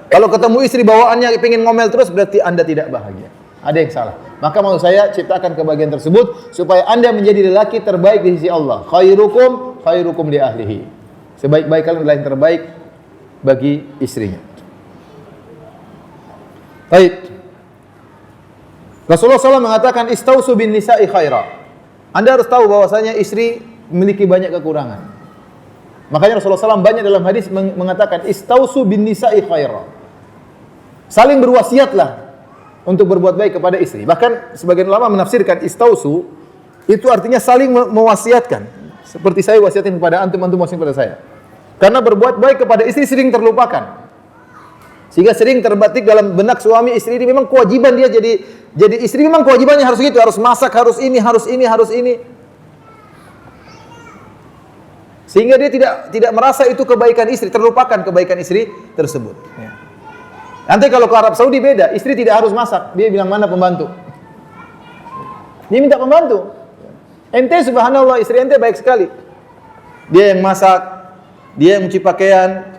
Kalau ketemu istri bawaannya pengen ngomel terus, berarti Anda tidak bahagia. Ada yang salah. Maka mau saya ciptakan kebahagiaan tersebut supaya Anda menjadi lelaki terbaik di sisi Allah. Khairukum li ahlihi. Sebaik-baik kalian adalah yang terbaik bagi istrinya. Baik. Rasulullah SAW mengatakan istausu bin nisa'i khaira. Anda harus tahu bahwasanya istri memiliki banyak kekurangan. Makanya Rasulullah SAW banyak dalam hadis mengatakan istausu bin nisa'i khaira. Saling berwasiatlah untuk berbuat baik kepada istri. Bahkan sebagian ulama menafsirkan istausu itu artinya saling mewasiatkan. Seperti saya wasiatin kepada antum wasiatin kepada saya. Karena berbuat baik kepada istri sering terlupakan. Sehingga sering terbatik dalam benak suami istri ini memang kewajiban dia jadi istri, memang kewajibannya harus gitu, harus masak, harus ini. Sehingga dia tidak merasa itu kebaikan istri, terlupakan kebaikan istri tersebut. Ya. Nanti kalau ke Arab Saudi beda, istri tidak harus masak, dia bilang mana pembantu. Dia minta pembantu. Ente subhanallah istri ente baik sekali. Dia yang masak, dia yang mencuci pakaian,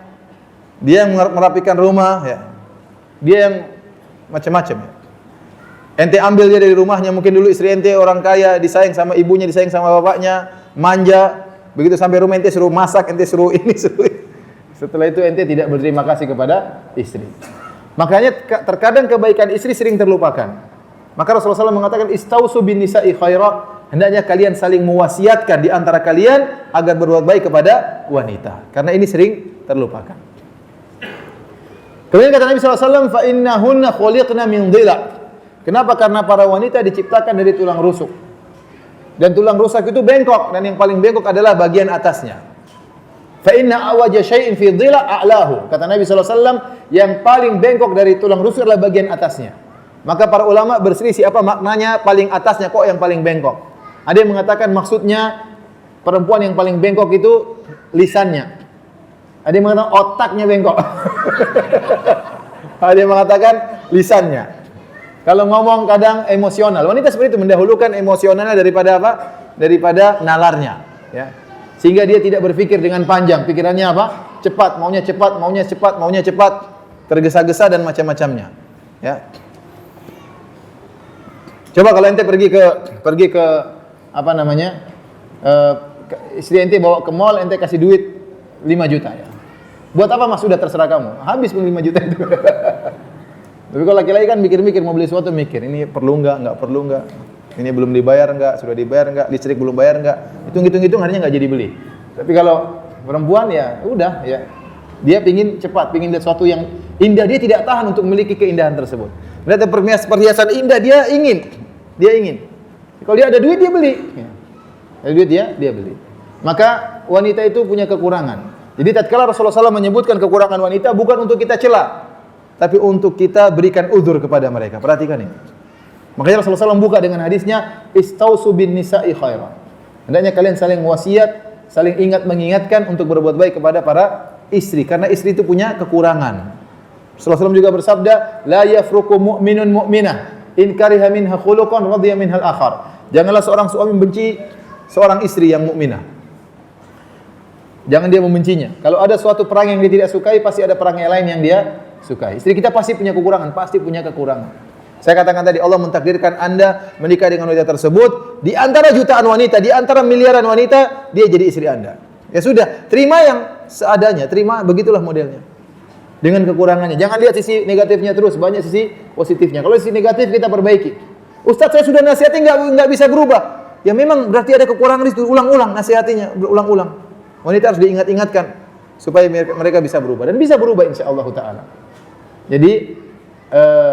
dia yang merapikan rumah, ya. Dia yang macam-macam. Ya. Ente ambil dia dari rumahnya, mungkin dulu istri ente orang kaya, disayang sama ibunya, disayang sama bapaknya, manja. Begitu sampai rumah ente suruh masak, ente suruh ini, suruh ini. Setelah itu ente tidak berterima kasih kepada istri. Makanya terkadang kebaikan istri sering terlupakan. Maka Rasulullah SAW mengatakan istausu bin nisa'i khaira. Hendaknya kalian saling mewasiatkan di antara kalian agar berbuat baik kepada wanita. Karena ini sering terlupakan. Kemudian kata Nabi SAW, fa innahunna khuliqna min dhila. Kenapa? Karena para wanita diciptakan dari tulang rusuk. Dan tulang rusuk itu bengkok, dan yang paling bengkok adalah bagian atasnya. Fa inna awaja syai'in fi dhila a'lahu. Kata Nabi SAW, yang paling bengkok dari tulang rusuk adalah bagian atasnya. Maka para ulama berselisih apa maknanya paling atasnya kok yang paling bengkok. Ada yang mengatakan maksudnya perempuan yang paling bengkok itu lisannya. Ada yang mengatakan otaknya bengkok. Ada yang mengatakan lisannya. Kalau ngomong kadang emosional. Wanita seperti itu mendahulukan emosionalnya daripada apa? Daripada nalarnya, ya. Sehingga dia tidak berpikir dengan panjang. Pikirannya apa? Cepat, maunya cepat, tergesa-gesa dan macam-macamnya. Ya. Coba kalau ente pergi ke apa namanya? Istri ente bawa ke mall, ente kasih duit 5 juta ya. Buat apa Mas? Sudah terserah kamu. Habis pun 5 juta itu. Tapi kalau laki-laki kan mikir-mikir mau beli sesuatu, mikir ini perlu enggak perlu enggak. Ini belum dibayar enggak, sudah dibayar enggak, listrik belum bayar enggak. Hitung-hitung akhirnya enggak jadi beli. Tapi kalau perempuan ya udah ya. Dia pingin cepat, pingin lihat sesuatu yang indah, dia tidak tahan untuk memiliki keindahan tersebut. Melihat perhiasan indah dia ingin. Kalau dia ada duit dia beli. Ya. Ada duit dia beli. Maka wanita itu punya kekurangan. Jadi tatkala Rasulullah SAW menyebutkan kekurangan wanita bukan untuk kita cela, tapi untuk kita berikan uzur kepada mereka. Perhatikan ini. Makanya Rasulullah SAW buka dengan hadisnya istausu bin nisa'i khaira. Hendaknya kalian saling wasiat, saling mengingatkan untuk berbuat baik kepada para istri, karena istri itu punya kekurangan. Rasulullah SAW juga bersabda, la yafruqu mu'minun mu'minah in kariha minha khuluqan radiya minhal akhar. Janganlah seorang suami membenci seorang istri yang mukminah. Jangan dia membencinya. Kalau ada suatu perang yang dia tidak sukai, pasti ada perang yang lain yang dia sukai. Istri kita pasti punya kekurangan, Saya katakan tadi, Allah mentakdirkan Anda menikah dengan wanita tersebut. Di antara jutaan wanita, di antara miliaran wanita, dia jadi istri Anda. Ya sudah, terima yang seadanya, terima begitulah modelnya. Dengan kekurangannya. Jangan lihat sisi negatifnya terus, banyak sisi positifnya. Kalau sisi negatif kita perbaiki. Ustaz, saya sudah nasihati enggak bisa berubah. Ya memang berarti ada kekurangan di situ, ulang-ulang nasihatinya, berulang-ulang. Wanita harus diingat-ingatkan. supaya mereka bisa berubah dan bisa berubah insyaallah taala. Jadi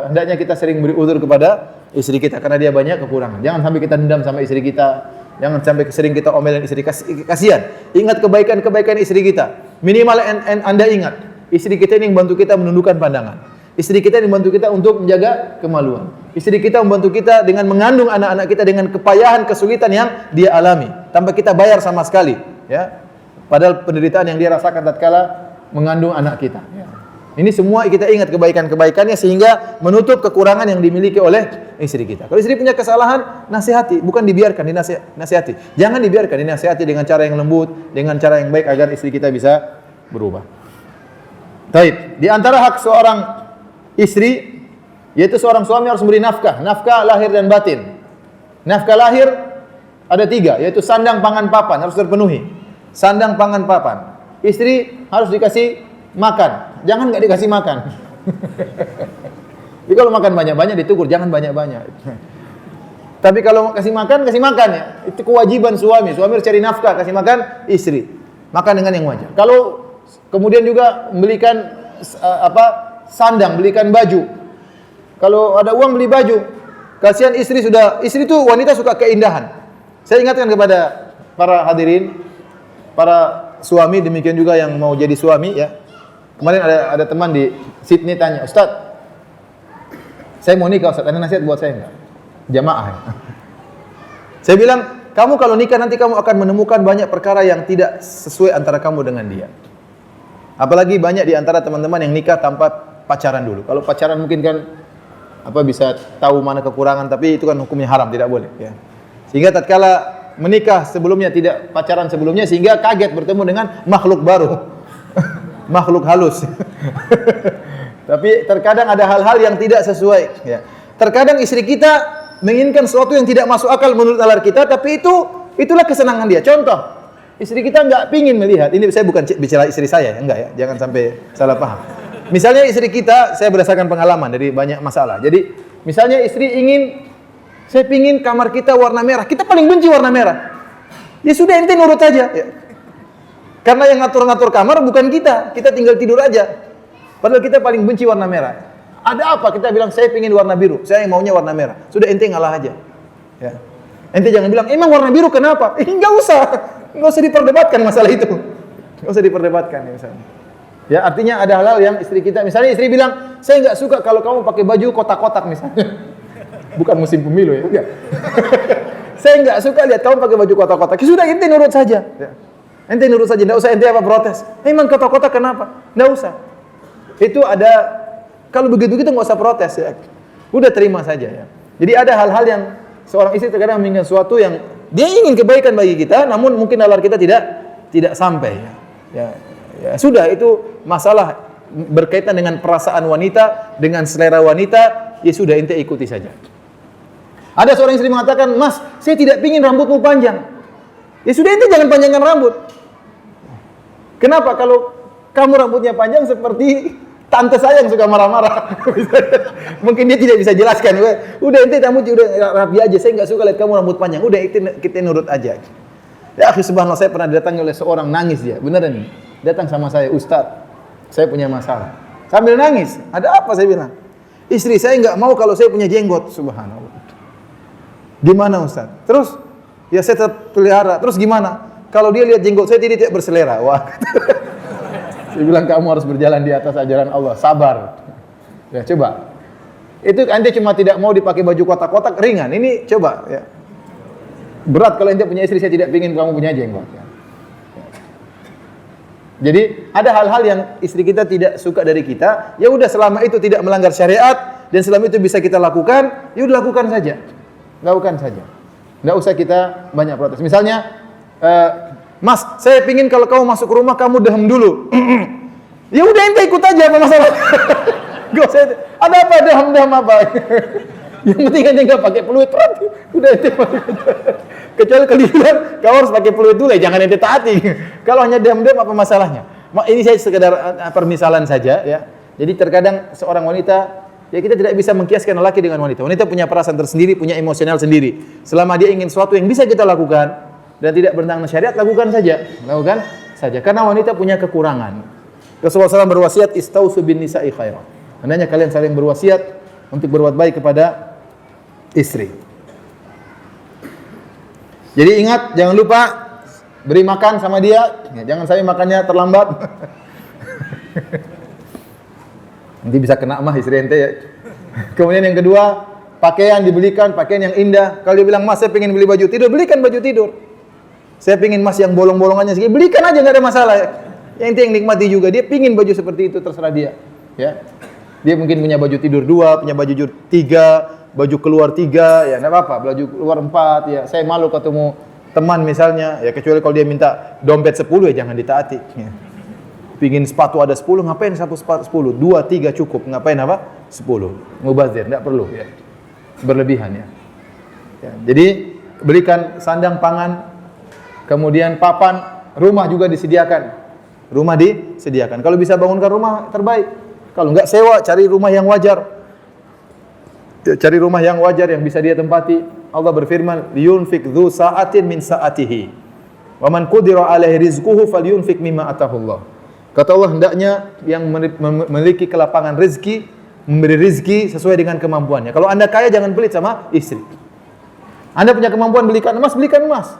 hendaknya kita sering beri uzur kepada istri kita karena dia banyak kekurangan. Jangan sampai kita dendam sama istri kita. Jangan sampai sering kita omelin istri, kasihan. Ingat kebaikan-kebaikan istri kita. Minimal Anda ingat, istri kita ini yang membantu kita menundukkan pandangan. Istri kita yang membantu kita untuk menjaga kemaluan. Istri kita membantu kita dengan mengandung anak-anak kita dengan kepayahan, kesulitan yang dia alami tanpa kita bayar sama sekali, ya. Padahal penderitaan yang dia rasakan tatkala mengandung anak kita. Ya. Ini semua kita ingat kebaikan-kebaikannya sehingga menutup kekurangan yang dimiliki oleh istri kita. Kalau istri punya kesalahan, nasihati, bukan dibiarkan, dinasihati. Jangan dibiarkan, dinasihati dengan cara yang lembut, dengan cara yang baik agar istri kita bisa berubah. Baik, di antara hak seorang istri yaitu seorang suami harus memberi nafkah lahir dan batin. Nafkah lahir ada 3, yaitu sandang, pangan, papan harus terpenuhi. Sandang, pangan, papan. Istri harus dikasih makan, jangan nggak dikasih makan. Jadi kalau makan banyak-banyak ditegur, jangan banyak-banyak. Tapi kalau kasih makan ya. Itu kewajiban suami. Suami harus cari nafkah, kasih makan istri. Makan dengan yang wajar. Kalau kemudian juga belikan sandang, belikan baju. Kalau ada uang beli baju. Kasihan istri itu wanita suka keindahan. Saya ingatkan kepada para hadirin, para suami demikian juga yang mau jadi suami ya. Kemarin ada teman di Sydney tanya, "Ustaz, saya mau nikah Ustaz, ada nasihat buat saya enggak?" Jamaah. Ya. Saya bilang, "Kamu kalau nikah nanti kamu akan menemukan banyak perkara yang tidak sesuai antara kamu dengan dia." Apalagi banyak di antara teman-teman yang nikah tanpa pacaran dulu. Kalau pacaran mungkin kan bisa tahu mana kekurangan, tapi itu kan hukumnya haram, tidak boleh ya. Sehingga tatkala menikah sebelumnya tidak pacaran sebelumnya sehingga kaget bertemu dengan makhluk baru. Makhluk halus. Tapi terkadang ada hal-hal yang tidak sesuai ya. Terkadang istri kita menginginkan sesuatu yang tidak masuk akal menurut nalar kita, tapi itulah kesenangan dia. Contoh, istri kita enggak pingin melihat, ini saya bukan bicara istri saya, enggak ya, jangan sampai salah paham. Misalnya istri kita, saya berdasarkan pengalaman dari banyak masalah. Jadi, misalnya istri saya pingin kamar kita warna merah, kita paling benci warna merah. Ya sudah, ente nurut aja. Ya. Karena yang ngatur-ngatur kamar bukan kita tinggal tidur aja. Padahal kita paling benci warna merah. Ada apa? Kita bilang saya pingin warna biru, saya yang maunya warna merah. Sudah ente ngalah aja. Ya. Ente jangan bilang, emang warna biru kenapa? Enggak usah diperdebatkan masalah itu. Enggak usah diperdebatkan ya misalnya. Ya, artinya ada hal-hal yang istri kita, misalnya istri bilang, saya enggak suka kalau kamu pakai baju kotak-kotak misalnya. Bukan musim pemilu ya, enggak. Saya enggak suka lihat kamu pakai baju kotak-kotak. Sudah ente nurut saja. Ya. Ente nurut saja, enggak usah ente protes. Emang kotak-kotak kenapa? Enggak usah. Itu ada, kalau begitu-begitu enggak usah protes ya. Udah terima saja ya. Jadi ada hal-hal yang seorang istri terkadang menginginkan sesuatu yang dia ingin kebaikan bagi kita, namun mungkin nalar kita tidak sampai ya. Ya sudah, itu masalah berkaitan dengan perasaan wanita, dengan selera wanita, ya sudah ente ikuti saja. Ada seorang istri mengatakan, "Mas, saya tidak ingin rambutmu panjang." Ya sudah, ente jangan panjangkan rambut. Kenapa? Kalau kamu rambutnya panjang seperti tante saya yang suka marah-marah. Mungkin dia tidak bisa jelaskan. Udah ente rambut udah rapi aja, saya enggak suka lihat kamu rambut panjang. Udah kita nurut aja. Ya akhi, subhanallah, saya pernah didatangi oleh seorang, nangis dia. Beneran nih. Datang sama saya, "Ustaz, saya punya masalah." Sambil nangis. "Ada apa?" saya bilang. "Istri saya enggak mau kalau saya punya jenggot." Subhanallah. "Gimana Ustaz?" "Terus ya saya tetap pelihara." "Terus gimana?" "Kalau dia lihat jenggot saya tidak berselera." Wah. Saya bilang, kamu harus berjalan di atas ajaran Allah, sabar. Ya coba. Itu ente cuma tidak mau dipakai baju kotak-kotak, ringan. Ini coba ya. Berat kalau ente punya istri, saya tidak ingin kamu punya jenggot. Ya. Jadi ada hal-hal yang istri kita tidak suka dari kita, ya udah selama itu tidak melanggar syariat dan selama itu bisa kita lakukan, ya udah lakukan saja. Lakukan saja. Enggak usah kita banyak protes. Misalnya, "Mas, saya pingin kalau kamu masuk ke rumah kamu dehem dulu." Ya udah ente ikut aja, apa masalah? Gak usah. Ada apa dehem apa? Yang penting ente enggak pakai peluit. Udah ente pakai. Kecuali kalian kamu harus pakai peluit dulu, jangan ente taati. Kalau hanya dehem apa masalahnya? Ini saya sekedar permisalan saja ya. Jadi terkadang seorang wanita, ya kita tidak bisa mengkiaskan lelaki dengan wanita. Wanita punya perasaan tersendiri, punya emosional sendiri. Selama dia ingin sesuatu yang bisa kita lakukan dan tidak bertentangan syariat, lakukan saja. Lakukan saja. Karena wanita punya kekurangan. Rasulullah SAW berwasiat, istausu bin nisa'i khairan. Hendaknya kalian saling berwasiat untuk berbuat baik kepada istri. Jadi ingat, jangan lupa beri makan sama dia. Ya, jangan sampai makannya terlambat. Nanti bisa kena mah istri ente ya. Kemudian yang kedua, pakaian dibelikan, pakaian yang indah. Kalau dia bilang, "Mas, saya pengen beli baju tidur," belikan baju tidur. Saya pengen mas yang bolong-bolongannya segini, belikan aja, nggak ada masalah. Yang yang nikmati juga, dia pingin baju seperti itu, terserah dia. Ya, dia mungkin punya baju tidur 2, punya baju tidur 3, baju keluar 3, ya nggak apa-apa. Baju keluar 4, ya saya malu ketemu teman misalnya, ya kecuali kalau dia minta dompet 10, ya jangan ditaati. Ya. Pingin sepatu ada 10, ngapain sepatu 10? 2, 3 cukup, ngapain apa? 10. Mubazir, nggak perlu. Ya. Berlebihan ya. Ya. Jadi belikan sandang pangan, kemudian papan, rumah juga disediakan. Rumah disediakan. Kalau bisa bangunkan rumah terbaik. Kalau enggak sewa, cari rumah yang wajar. Cari rumah yang wajar yang bisa dia tempati. Allah berfirman, "Liyunfik dzu sa'atin min sa'atihi. Wa man qudira 'alaihi rizquhu falyunfik mimma atahu Allah." Kata Allah, hendaknya yang memiliki kelapangan rezeki memberi rezeki sesuai dengan kemampuannya. Kalau Anda kaya jangan pelit sama istri. Anda punya kemampuan belikan emas, belikan emas.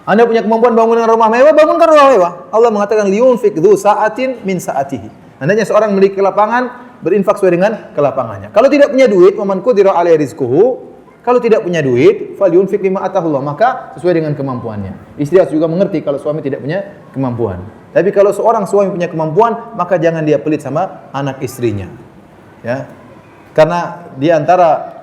Anda punya kemampuan bangunan rumah mewah, bangunkan rumah mewah. Allah mengatakan liyunfik dzu sa'atin min sa'atihi. Hendaknya seorang memiliki kelapangan, berinfak sesuai dengan kelapangannya. Kalau tidak punya duit, waman qudira 'alaihi rizquhu, kalau tidak punya duit, falyunfik mimma atahullah, maka sesuai dengan kemampuannya. Istri harus juga mengerti kalau suami tidak punya kemampuan. Tapi kalau seorang suami punya kemampuan, maka jangan dia pelit sama anak istrinya. Ya. Karena di antara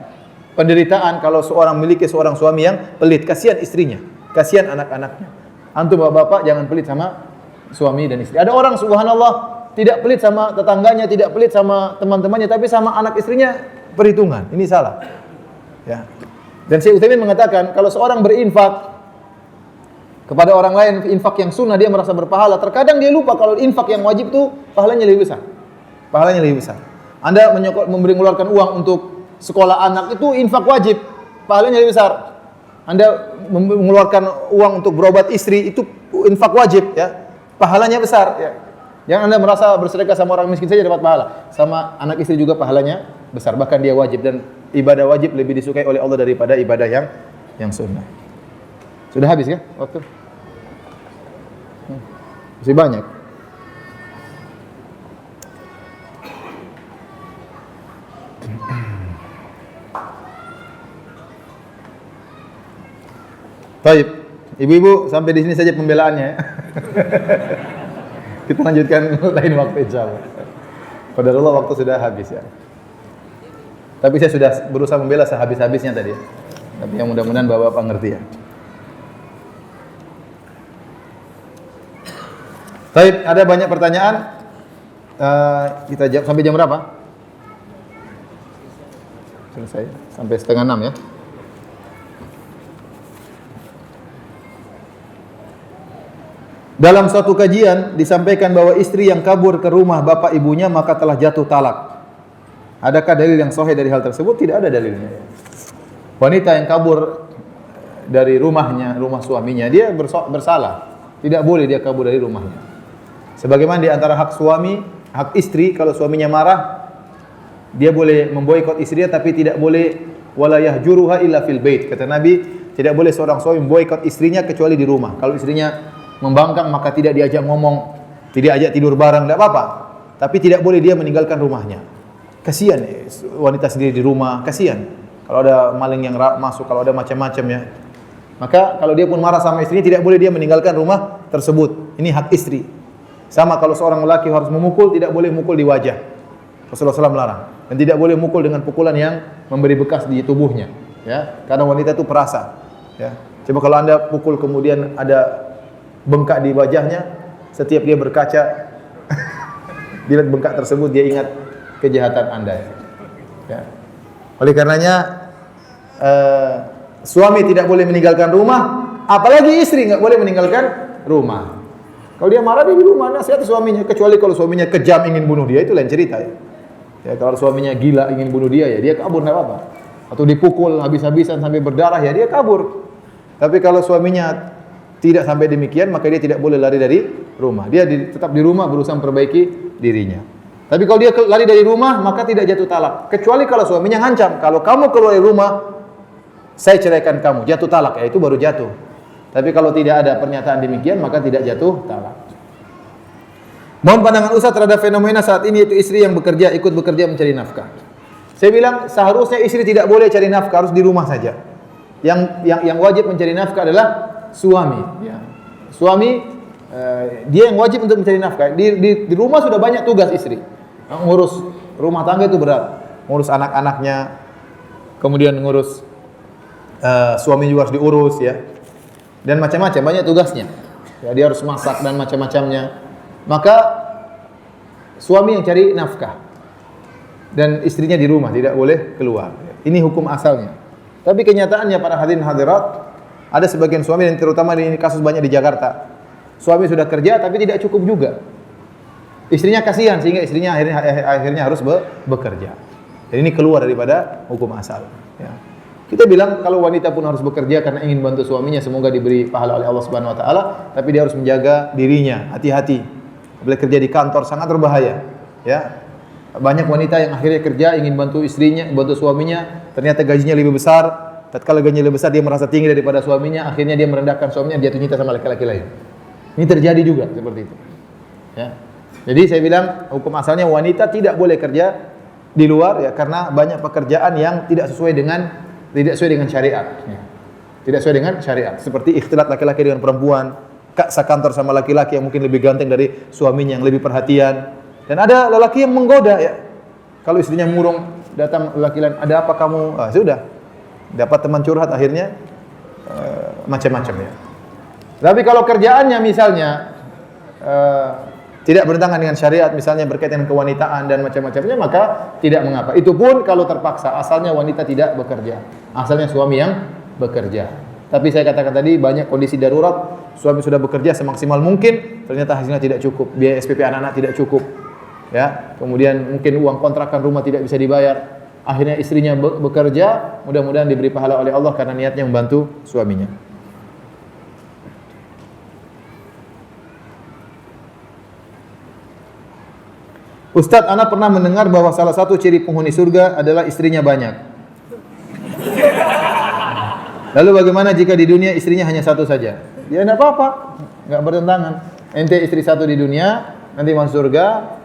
penderitaan kalau seorang memiliki seorang suami yang pelit, kasihan istrinya, kasihan anak-anaknya. Antum bapak-bapak jangan pelit sama suami dan istri. Ada orang subhanallah tidak pelit sama tetangganya, tidak pelit sama teman-temannya, tapi sama anak istrinya perhitungan. Ini salah. Ya. Dan Syekh Utsaimin mengatakan kalau seorang berinfak kepada orang lain, infak yang sunnah, dia merasa berpahala. Terkadang dia lupa kalau infak yang wajib itu pahalanya lebih besar. Pahalanya lebih besar. Anda mengeluarkan uang untuk sekolah anak itu infak wajib, pahalanya lebih besar. Anda mengeluarkan uang untuk berobat istri itu infak wajib, ya, pahalanya besar. Ya. Jangan Anda merasa bersedekah sama orang miskin saja dapat pahala, sama anak istri juga pahalanya besar. Bahkan dia wajib, dan ibadah wajib lebih disukai oleh Allah daripada ibadah yang sunnah. Sudah habis ya waktu? Masih banyak. Baik, ibu-ibu sampai di sini saja pembelaannya. Kita lanjutkan lain waktu insyaallah. Qadarullah waktu sudah habis ya. Tapi saya sudah berusaha membela sehabis-habisnya tadi. Tapi yang mudah-mudahan Bapak-bapak ngerti ya. Baik, ada banyak pertanyaan. Kita jawab sampai jam berapa? Selesai. Sampai 5:30 ya. Dalam suatu kajian disampaikan bahwa istri yang kabur ke rumah bapak ibunya maka telah jatuh talak. Adakah dalil yang sahih dari hal tersebut? Tidak ada dalilnya. Wanita yang kabur dari rumahnya, rumah suaminya, dia bersalah. Tidak boleh dia kabur dari rumahnya. Sebagaimana di antara hak suami, hak istri, kalau suaminya marah, dia boleh memboikot istrinya, tapi tidak boleh wala yahjuruha illa fil bait. Kata Nabi, tidak boleh seorang suami memboikot istrinya kecuali di rumah. Kalau istrinya membangkang maka tidak diajak ngomong, tidak ajak tidur bareng, tidak apa-apa. Tapi tidak boleh dia meninggalkan rumahnya. Kasihan wanita sendiri di rumah, kasihan. Kalau ada maling yang masuk, kalau ada macam-macam ya. Maka kalau dia pun marah sama istrinya, tidak boleh dia meninggalkan rumah tersebut. Ini hak istri. Sama kalau seorang lelaki harus memukul, tidak boleh mukul di wajah. Rasulullah SAW melarang. Dan tidak boleh mukul dengan pukulan yang memberi bekas di tubuhnya. Ya, karena wanita itu perasa. Ya. Coba kalau Anda pukul kemudian ada bengkak di wajahnya, setiap dia berkaca, dia lihat bengkak tersebut, dia ingat kejahatan Anda. Ya. Oleh karenanya, suami tidak boleh meninggalkan rumah, apalagi istri nggak boleh meninggalkan rumah. Kalau dia marah, dia di rumah, nasihat suaminya. Kecuali kalau suaminya kejam ingin bunuh dia, itu lain cerita ya. Ya, kalau suaminya gila ingin bunuh dia, ya dia kabur, nggak apa-apa. Atau dipukul habis-habisan sampai berdarah, ya dia kabur. Tapi kalau suaminya tidak sampai demikian, maka dia tidak boleh lari dari rumah. Dia tetap di rumah berusaha memperbaiki dirinya. Tapi kalau dia lari dari rumah, maka tidak jatuh talak. Kecuali kalau suaminya ngancam, kalau kamu keluar dari rumah, saya ceraikan kamu, jatuh talak, ya itu baru jatuh. Tapi kalau tidak ada pernyataan demikian, maka tidak jatuh talak. Mohon pandangan Ustaz terhadap fenomena saat ini, yaitu istri yang ikut bekerja mencari nafkah. Saya bilang seharusnya istri tidak boleh cari nafkah, harus di rumah saja. Yang wajib mencari nafkah adalah suami. Ya. Suami dia yang wajib untuk mencari nafkah. Di rumah sudah banyak tugas istri. Ngurus rumah tangga itu berat. Ngurus anak-anaknya, kemudian ngurus suami juga harus diurus, ya. Dan macam-macam, banyak tugasnya. Ya, dia harus masak dan macam-macamnya. Maka suami yang cari nafkah dan istrinya di rumah, tidak boleh keluar. Ini hukum asalnya. Tapi kenyataannya para hadirin hadirat, ada sebagian suami dan terutama ini kasus banyak di Jakarta. Suami sudah kerja tapi tidak cukup juga. Istrinya kasihan sehingga istrinya akhirnya harus bekerja. Jadi ini keluar daripada hukum asal. Ya. Kita bilang kalau wanita pun harus bekerja karena ingin bantu suaminya, semoga diberi pahala oleh Allah Subhanahu Wa Taala. Tapi dia harus menjaga dirinya, hati-hati. Boleh kerja di kantor sangat berbahaya. Ya, banyak wanita yang akhirnya kerja ingin bantu istrinya, bantu suaminya, ternyata gajinya lebih besar. Tatkala gajinya lebih besar, dia merasa tinggi daripada suaminya, akhirnya dia merendahkan suaminya, dia jatuh cinta sama laki-laki lain. Ini terjadi juga seperti itu. Ya. Jadi saya bilang hukum asalnya wanita tidak boleh kerja di luar, ya, karena banyak pekerjaan yang tidak sesuai dengan syariat. Ya. Tidak sesuai dengan syariat. Seperti ikhtilat laki-laki dengan perempuan, sekantor sama laki-laki yang mungkin lebih ganteng dari suaminya, yang lebih perhatian. Dan ada lelaki yang menggoda, ya. Kalau istrinya murung, datang lelaki lain, ada apa kamu? Sudah. Dapat teman curhat akhirnya macam-macam, ya. Tapi kalau kerjaannya misalnya tidak bertentangan dengan syariat, misalnya berkaitan dengan kewanitaan dan macam-macamnya, maka tidak mengapa. Itu pun kalau terpaksa, asalnya wanita tidak bekerja. Asalnya suami yang bekerja. Tapi saya katakan tadi banyak kondisi darurat, suami sudah bekerja semaksimal mungkin, ternyata hasilnya tidak cukup, biaya SPP anak-anak tidak cukup, ya. Kemudian mungkin uang kontrakan rumah tidak bisa dibayar. Akhirnya istrinya bekerja, mudah-mudahan diberi pahala oleh Allah karena niatnya membantu suaminya. Ustadz, ana pernah mendengar bahwa salah satu ciri penghuni surga adalah istrinya banyak. Lalu bagaimana jika di dunia istrinya hanya satu saja? Ya enggak apa-apa, enggak bertentangan. Ente istri satu di dunia, nanti masuk surga,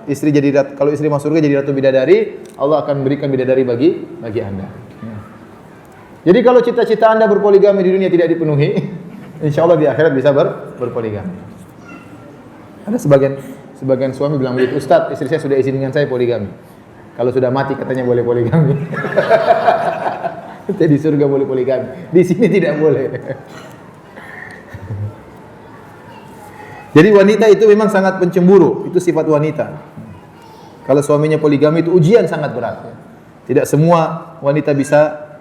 kalau istri masuk surga jadi ratu bidadari, Allah akan berikan bidadari bagi Anda. Ya. Jadi kalau cita-cita Anda berpoligami di dunia tidak dipenuhi, insyaallah di akhirat bisa berpoligami. Ada sebagian suami bilang begitu, Ustaz, istri saya sudah izinkan saya poligami. Kalau sudah mati katanya boleh poligami. Di surga boleh poligami, di sini tidak boleh. Jadi wanita itu memang sangat pencemburu, itu sifat wanita. Kalau suaminya poligami itu ujian sangat berat. Tidak semua wanita bisa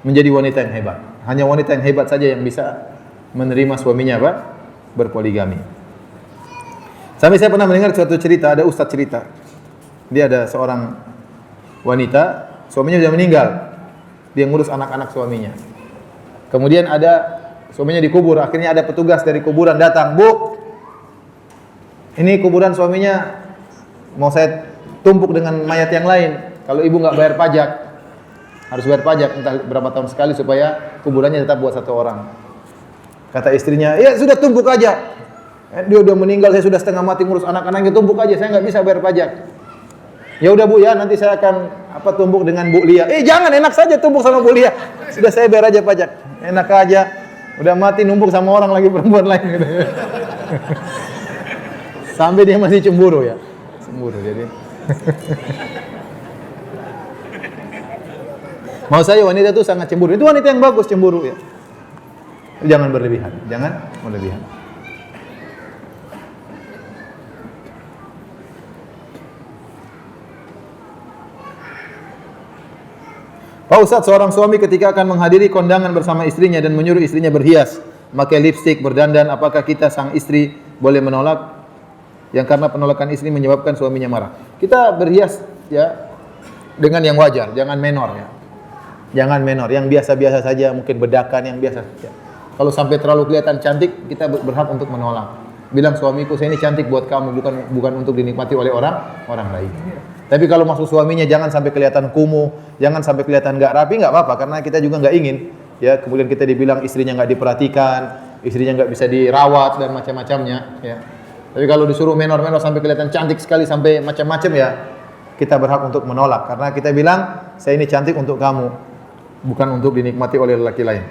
menjadi wanita yang hebat. Hanya wanita yang hebat saja yang bisa menerima suaminya berpoligami. Sampai saya pernah mendengar suatu cerita, ada ustaz cerita. Dia ada seorang wanita, suaminya sudah meninggal. Dia ngurus anak-anak suaminya. Kemudian suaminya dikubur, akhirnya ada petugas dari kuburan datang, "Bu, ini kuburan suaminya mau saya tumpuk dengan mayat yang lain. Kalau ibu nggak bayar pajak, harus bayar pajak entah berapa tahun sekali supaya kuburannya tetap buat satu orang." Kata istrinya, "Ya sudah tumpuk aja. Dia udah meninggal, saya sudah setengah mati ngurus anak-anaknya, tumpuk aja, saya nggak bisa bayar pajak." "Ya udah Bu ya, nanti saya akan tumbuk dengan Bu Lia." Jangan, enak saja tumbuk sama Bu Lia. Sudah saya bayar aja pajak. Enak aja. Udah mati numpuk sama orang lagi, perempuan lain gitu. Sampai dia masih cemburu, ya. Cemburu jadi. Mau saya wanita itu sangat cemburu. Itu wanita yang bagus cemburu, ya. Jangan berlebihan, jangan berlebihan. Pak Ustaz, seorang suami ketika akan menghadiri kondangan bersama istrinya dan menyuruh istrinya berhias, pakai lipstik, berdandan, apakah kita sang istri boleh menolak? Yang karena penolakan istri menyebabkan suaminya marah. Kita berhias, ya, dengan yang wajar, jangan menor, ya. Jangan menor, yang biasa-biasa saja, mungkin bedakan yang biasa saja. Kalau sampai terlalu kelihatan cantik, kita berhak untuk menolak. Bilang suamiku saya ini cantik buat kamu, bukan untuk dinikmati oleh orang lain. Tapi kalau maksud suaminya jangan sampai kelihatan kumuh, jangan sampai kelihatan enggak rapi, enggak apa-apa karena kita juga enggak ingin ya kemudian kita dibilang istrinya enggak diperhatikan, istrinya enggak bisa dirawat dan macam-macamnya ya. Tapi kalau disuruh menor-menor sampai kelihatan cantik sekali sampai macam-macam ya, kita berhak untuk menolak karena kita bilang saya ini cantik untuk kamu, bukan untuk dinikmati oleh lelaki lain.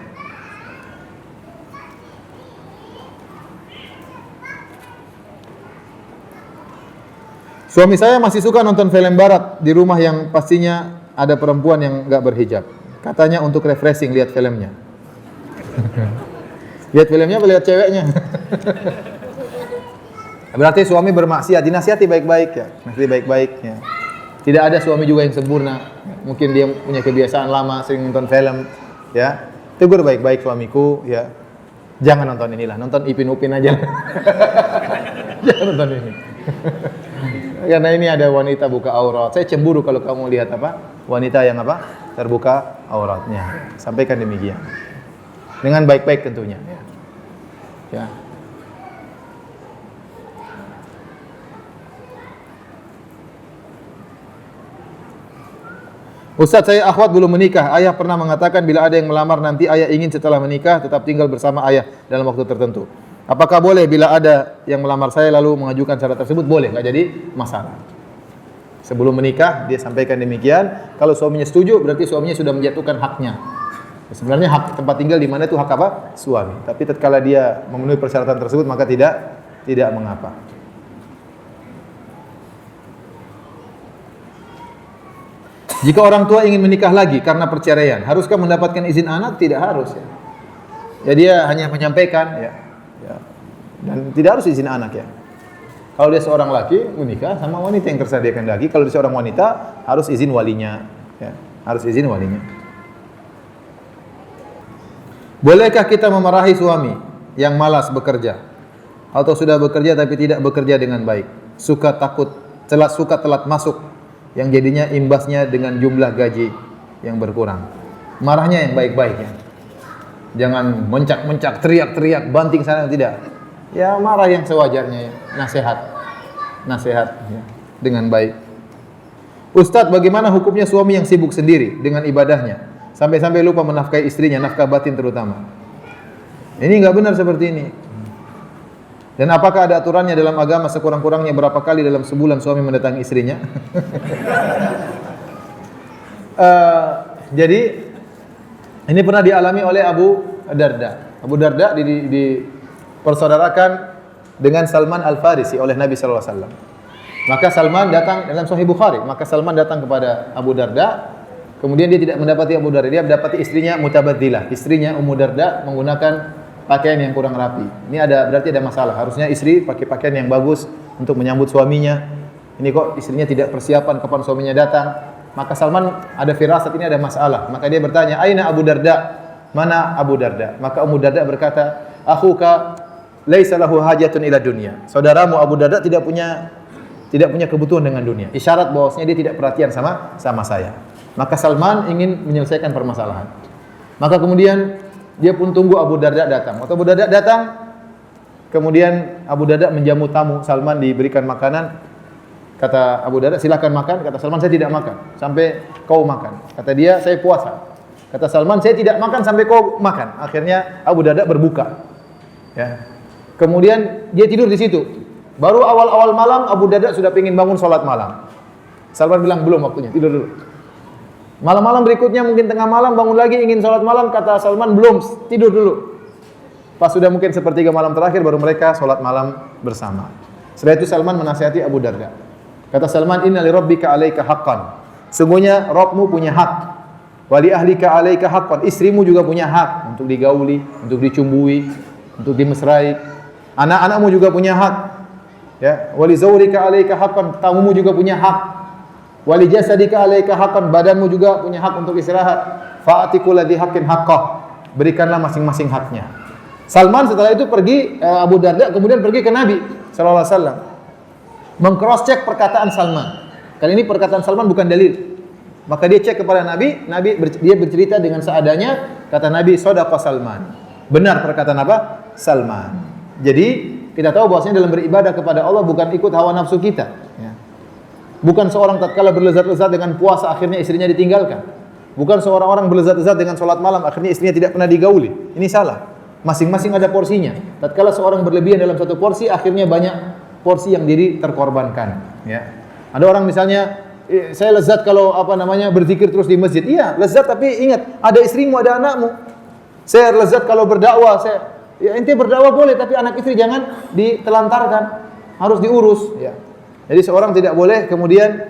Suami saya masih suka nonton film barat di rumah yang pastinya ada perempuan yang enggak berhijab. Katanya untuk refreshing lihat filmnya. Lihat filmnya apa lihat ceweknya? Berarti suami bermaksiat, dinasihati baik-baik ya. Nasihati baik-baik ya. Tidak ada suami juga yang sempurna. Mungkin dia punya kebiasaan lama sering nonton film ya. Tegur baik-baik suamiku ya. Jangan nonton inilah, nonton Ipin Upin aja. Jangan nonton ini. Karena ini ada wanita buka aurat. Saya cemburu kalau kamu lihat apa? Wanita yang apa? Terbuka auratnya. Sampaikan demikian. Dengan baik-baik tentunya. Ya. Ustaz, saya akhwat belum menikah. Ayah pernah mengatakan bila ada yang melamar nanti ayah ingin setelah menikah tetap tinggal bersama ayah dalam waktu tertentu. Apakah boleh bila ada yang melamar saya lalu mengajukan syarat tersebut? Boleh, enggak jadi masalah. Sebelum menikah dia sampaikan demikian. Kalau suaminya setuju berarti suaminya sudah menjatuhkan haknya. Sebenarnya hak tempat tinggal di mana itu hak apa? Suami. Tapi tatkala dia memenuhi persyaratan tersebut maka tidak mengapa. Jika orang tua ingin menikah lagi karena perceraian, haruskah mendapatkan izin anak? Tidak harus ya. Ya dia hanya menyampaikan ya. Dan tidak harus izin anak ya. Kalau dia seorang laki menikah sama wanita yang tersediakan lagi, kalau dia seorang wanita harus izin walinya ya. Harus izin walinya. Bolehkah kita memarahi suami yang malas bekerja atau sudah bekerja tapi tidak bekerja dengan baik? Suka telat masuk yang jadinya imbasnya dengan jumlah gaji yang berkurang. Marahnya yang baik-baik ya. Jangan mencak-mencak, teriak-teriak, banting sana tidak. Ya marah yang sewajarnya ya. Nasihat ya. Dengan baik. Ustadz, bagaimana hukumnya suami yang sibuk sendiri dengan ibadahnya sampai-sampai lupa menafkahi istrinya, nafkah batin terutama? Ini enggak benar seperti ini. Dan apakah ada aturannya dalam agama sekurang-kurangnya berapa kali dalam sebulan suami mendatangi istrinya? Jadi ini pernah dialami oleh Abu Darda. Abu Darda dipersaudarakan dengan Salman Al-Farisi oleh Nabi sallallahu alaihi wasallam. Maka Salman datang dalam Sahih Bukhari. Maka Salman datang kepada Abu Darda. Kemudian dia tidak mendapati Abu Darda, dia mendapati istrinya Mutabaddilah. Istrinya Ummu Darda menggunakan pakaian yang kurang rapi. Ini berarti ada masalah. Harusnya istri pakai pakaian yang bagus untuk menyambut suaminya. Ini kok istrinya tidak persiapan kapan suaminya datang. Maka Salman ada firasat ini ada masalah. Maka dia bertanya, "Aina Abu Darda?" Mana Abu Darda? Maka Ummu Darda berkata, "Akhuka laisa lahu hajatun ila dunya." Saudaramu Abu Darda tidak punya kebutuhan dengan dunia. Isyarat bahwasanya dia tidak perhatian sama saya. Maka Salman ingin menyelesaikan permasalahan. Maka kemudian dia pun tunggu Abu Darda datang. Waktu Abu Darda datang, kemudian Abu Darda menjamu tamu. Salman diberikan makanan. Kata Abu Darda, silakan makan. Kata Salman, saya tidak makan sampai kau makan. Kata dia, saya puasa. Kata Salman, saya tidak makan sampai kau makan. Akhirnya Abu Darda berbuka. Ya. Kemudian dia tidur di situ. Baru awal-awal malam Abu Darda sudah ingin bangun sholat malam. Salman bilang belum waktunya, tidur dulu. Malam-malam berikutnya mungkin tengah malam bangun lagi ingin sholat malam, kata Salman belum, tidur dulu. Pas sudah mungkin sepertiga malam terakhir baru mereka sholat malam bersama. Setelah itu Salman menasihati Abu Darda. Kata Salman, inna li rabbika alaika haqqan. Sungguhnya Rabbmu punya hak. Wa li ahlika alaika haqqan. Istrimu juga punya hak untuk digauli, untuk dicumbui, untuk dimesrai. Anak-anakmu juga punya hak. Ya, wa li zawrika alaika haqqan. Tamumu juga punya hak. Wali jasadika alaika haqqan, badanmu juga punya hak untuk istirahat. Fa'atiku ladzi haqqin haqqah, berikanlah masing-masing haknya. Salman setelah itu pergi, Abu Darda kemudian pergi ke Nabi sallallahu alaihi wasallam. Meng-cross check perkataan Salman. Kali ini perkataan Salman bukan dalil. Maka dia cek kepada Nabi, dia bercerita dengan seadanya, kata Nabi, shadaqa Salman. Benar perkataan apa? Salman. Jadi kita tahu bahwasanya dalam beribadah kepada Allah bukan ikut hawa nafsu kita. Ya. Bukan seorang tatkala berlezat-lezat dengan puasa akhirnya istrinya ditinggalkan. Bukan seorang orang berlezat-lezat dengan sholat malam akhirnya istrinya tidak pernah digauli. Ini salah. Masing-masing ada porsinya. Tatkala seorang berlebihan dalam satu porsi akhirnya banyak porsi yang diri terkorbankan. Ya. Ada orang misalnya saya lezat kalau berzikir terus di masjid. Iya, lezat tapi ingat ada istrimu, ada anakmu. Saya lezat kalau berdakwah, ente berdakwah boleh tapi anak istri jangan ditelantarkan, harus diurus. Ya. Jadi seorang tidak boleh kemudian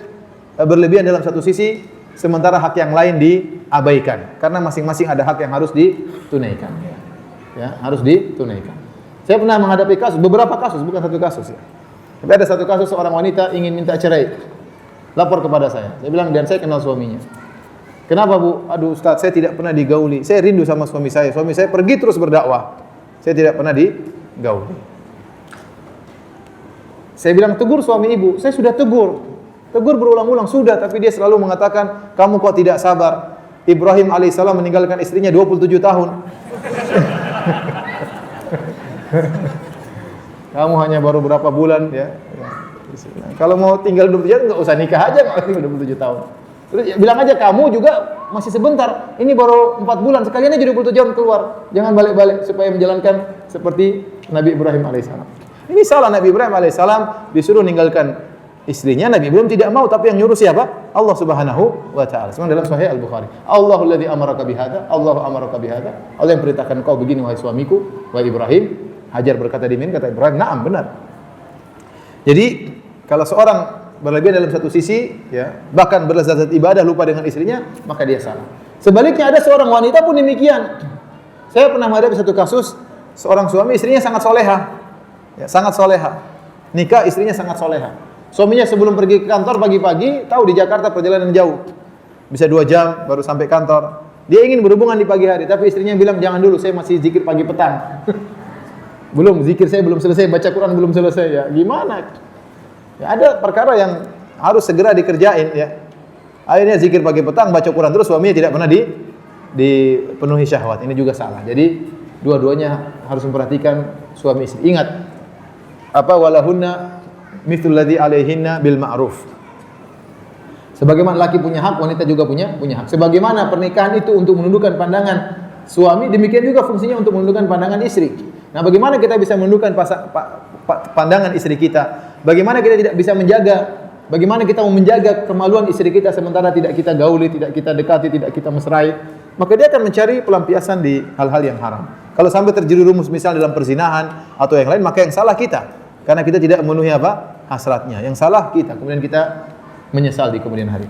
berlebihan dalam satu sisi sementara hak yang lain diabaikan karena masing-masing ada hak yang harus ditunaikan. Ya, harus ditunaikan. Saya pernah menghadapi beberapa kasus, bukan satu kasus ya. Tapi ada satu kasus seorang wanita ingin minta cerai. Lapor kepada saya. Saya bilang, dan saya kenal suaminya. Kenapa Bu? Aduh Ustaz, saya tidak pernah digauli. Saya rindu sama suami saya. Suami saya pergi terus berdakwah. Saya tidak pernah digauli. Saya bilang, tegur suami ibu. Saya sudah tegur. Tegur berulang-ulang sudah, tapi dia selalu mengatakan, kamu kok tidak sabar. Ibrahim alaihissalam meninggalkan istrinya 27 tahun. Kamu hanya baru berapa bulan ya. Kalau mau tinggal 27 tahun enggak usah nikah aja, enggak tinggal 27 tahun. Terus ya, bilang aja kamu juga masih sebentar. Ini baru 4 bulan, sekalian aja 27 tahun keluar. Jangan balik-balik supaya menjalankan seperti Nabi Ibrahim alaihissalam. Ini salah, Nabi Ibrahim alaihissalam disuruh ninggalkan istrinya, Nabi Ibrahim tidak mau, tapi yang nyuruh siapa? Allah Subhanahu wa taala. Semua dalam Sahih Al-Bukhari. Allahul ladzi amaraka bihadza, Allahu amaraka bihadza. Allah yang perintahkan kau begini wahai suamiku, wahai Ibrahim. Hajar berkata demikian, kata Ibrahim, "Na'am, benar." Jadi, kalau seorang berlebihan dalam satu sisi, ya, bahkan berlezat ibadah lupa dengan istrinya, maka dia salah. Sebaliknya ada seorang wanita pun demikian. Saya pernah menghadapi satu kasus, seorang suami istrinya sangat soleha. Ya, sangat soleha. Nikah istrinya sangat soleha. Suaminya sebelum pergi ke kantor pagi-pagi, tahu di Jakarta perjalanan jauh. Bisa 2 jam baru sampai kantor. Dia ingin berhubungan di pagi hari, tapi istrinya bilang, "Jangan dulu, saya masih zikir pagi petang." Belum, zikir saya belum selesai, baca Quran belum selesai ya. Gimana? Ya, ada perkara yang harus segera dikerjain ya. Akhirnya zikir pagi petang, baca Quran terus, suaminya tidak pernah dipenuhi syahwat. Ini juga salah. Jadi dua-duanya harus memperhatikan suami istri. Ingat, walahunna mithlul ladzi alaihinna bil ma'ruf. Sebagaimana laki punya hak, wanita juga punya hak. Sebagaimana pernikahan itu untuk menundukkan pandangan suami, demikian juga fungsinya untuk menundukkan pandangan istri. Nah, bagaimana kita bisa menundukkan pandangan istri kita? Bagaimana kita tidak bisa bagaimana kita mau menjaga kemaluan istri kita sementara tidak kita gauli, tidak kita dekati, tidak kita mesrai? Maka dia akan mencari pelampiasan di hal-hal yang haram. Kalau sampai terjerumus misal dalam perzinahan atau yang lain, maka yang salah kita. Karena kita tidak memenuhi hasratnya. Yang salah kita, kemudian kita menyesal di kemudian hari.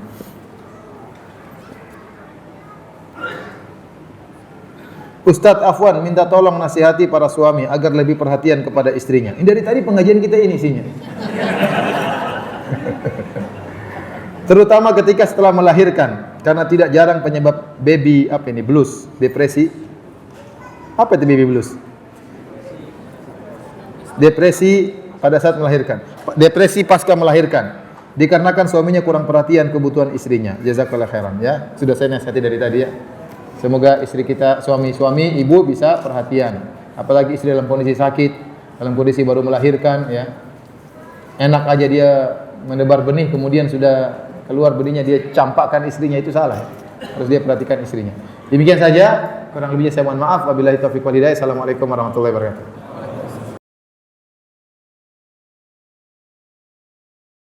Ustadz Afwan minta tolong nasihati para suami agar lebih perhatian kepada istrinya. Ini dari tadi pengajian kita ini isinya. Terutama ketika setelah melahirkan, karena tidak jarang penyebab baby blues, depresi. Apa itu baby blues? Depresi pada saat melahirkan. Depresi pasca melahirkan. Dikarenakan suaminya kurang perhatian kebutuhan istrinya. Jazakallahu khairan ya. Sudah saya nasihati dari tadi ya. Semoga istri kita, suami-suami, ibu bisa perhatian. Apalagi istri dalam kondisi sakit, dalam kondisi baru melahirkan, ya. Enak aja dia menebar benih, kemudian sudah keluar benihnya dia campakkan istrinya, itu salah. Harus dia perhatikan istrinya. Demikian saja, kurang lebihnya saya mohon maaf. Wabillahi taufiq wal hidayah. Assalamualaikum warahmatullahi wabarakatuh.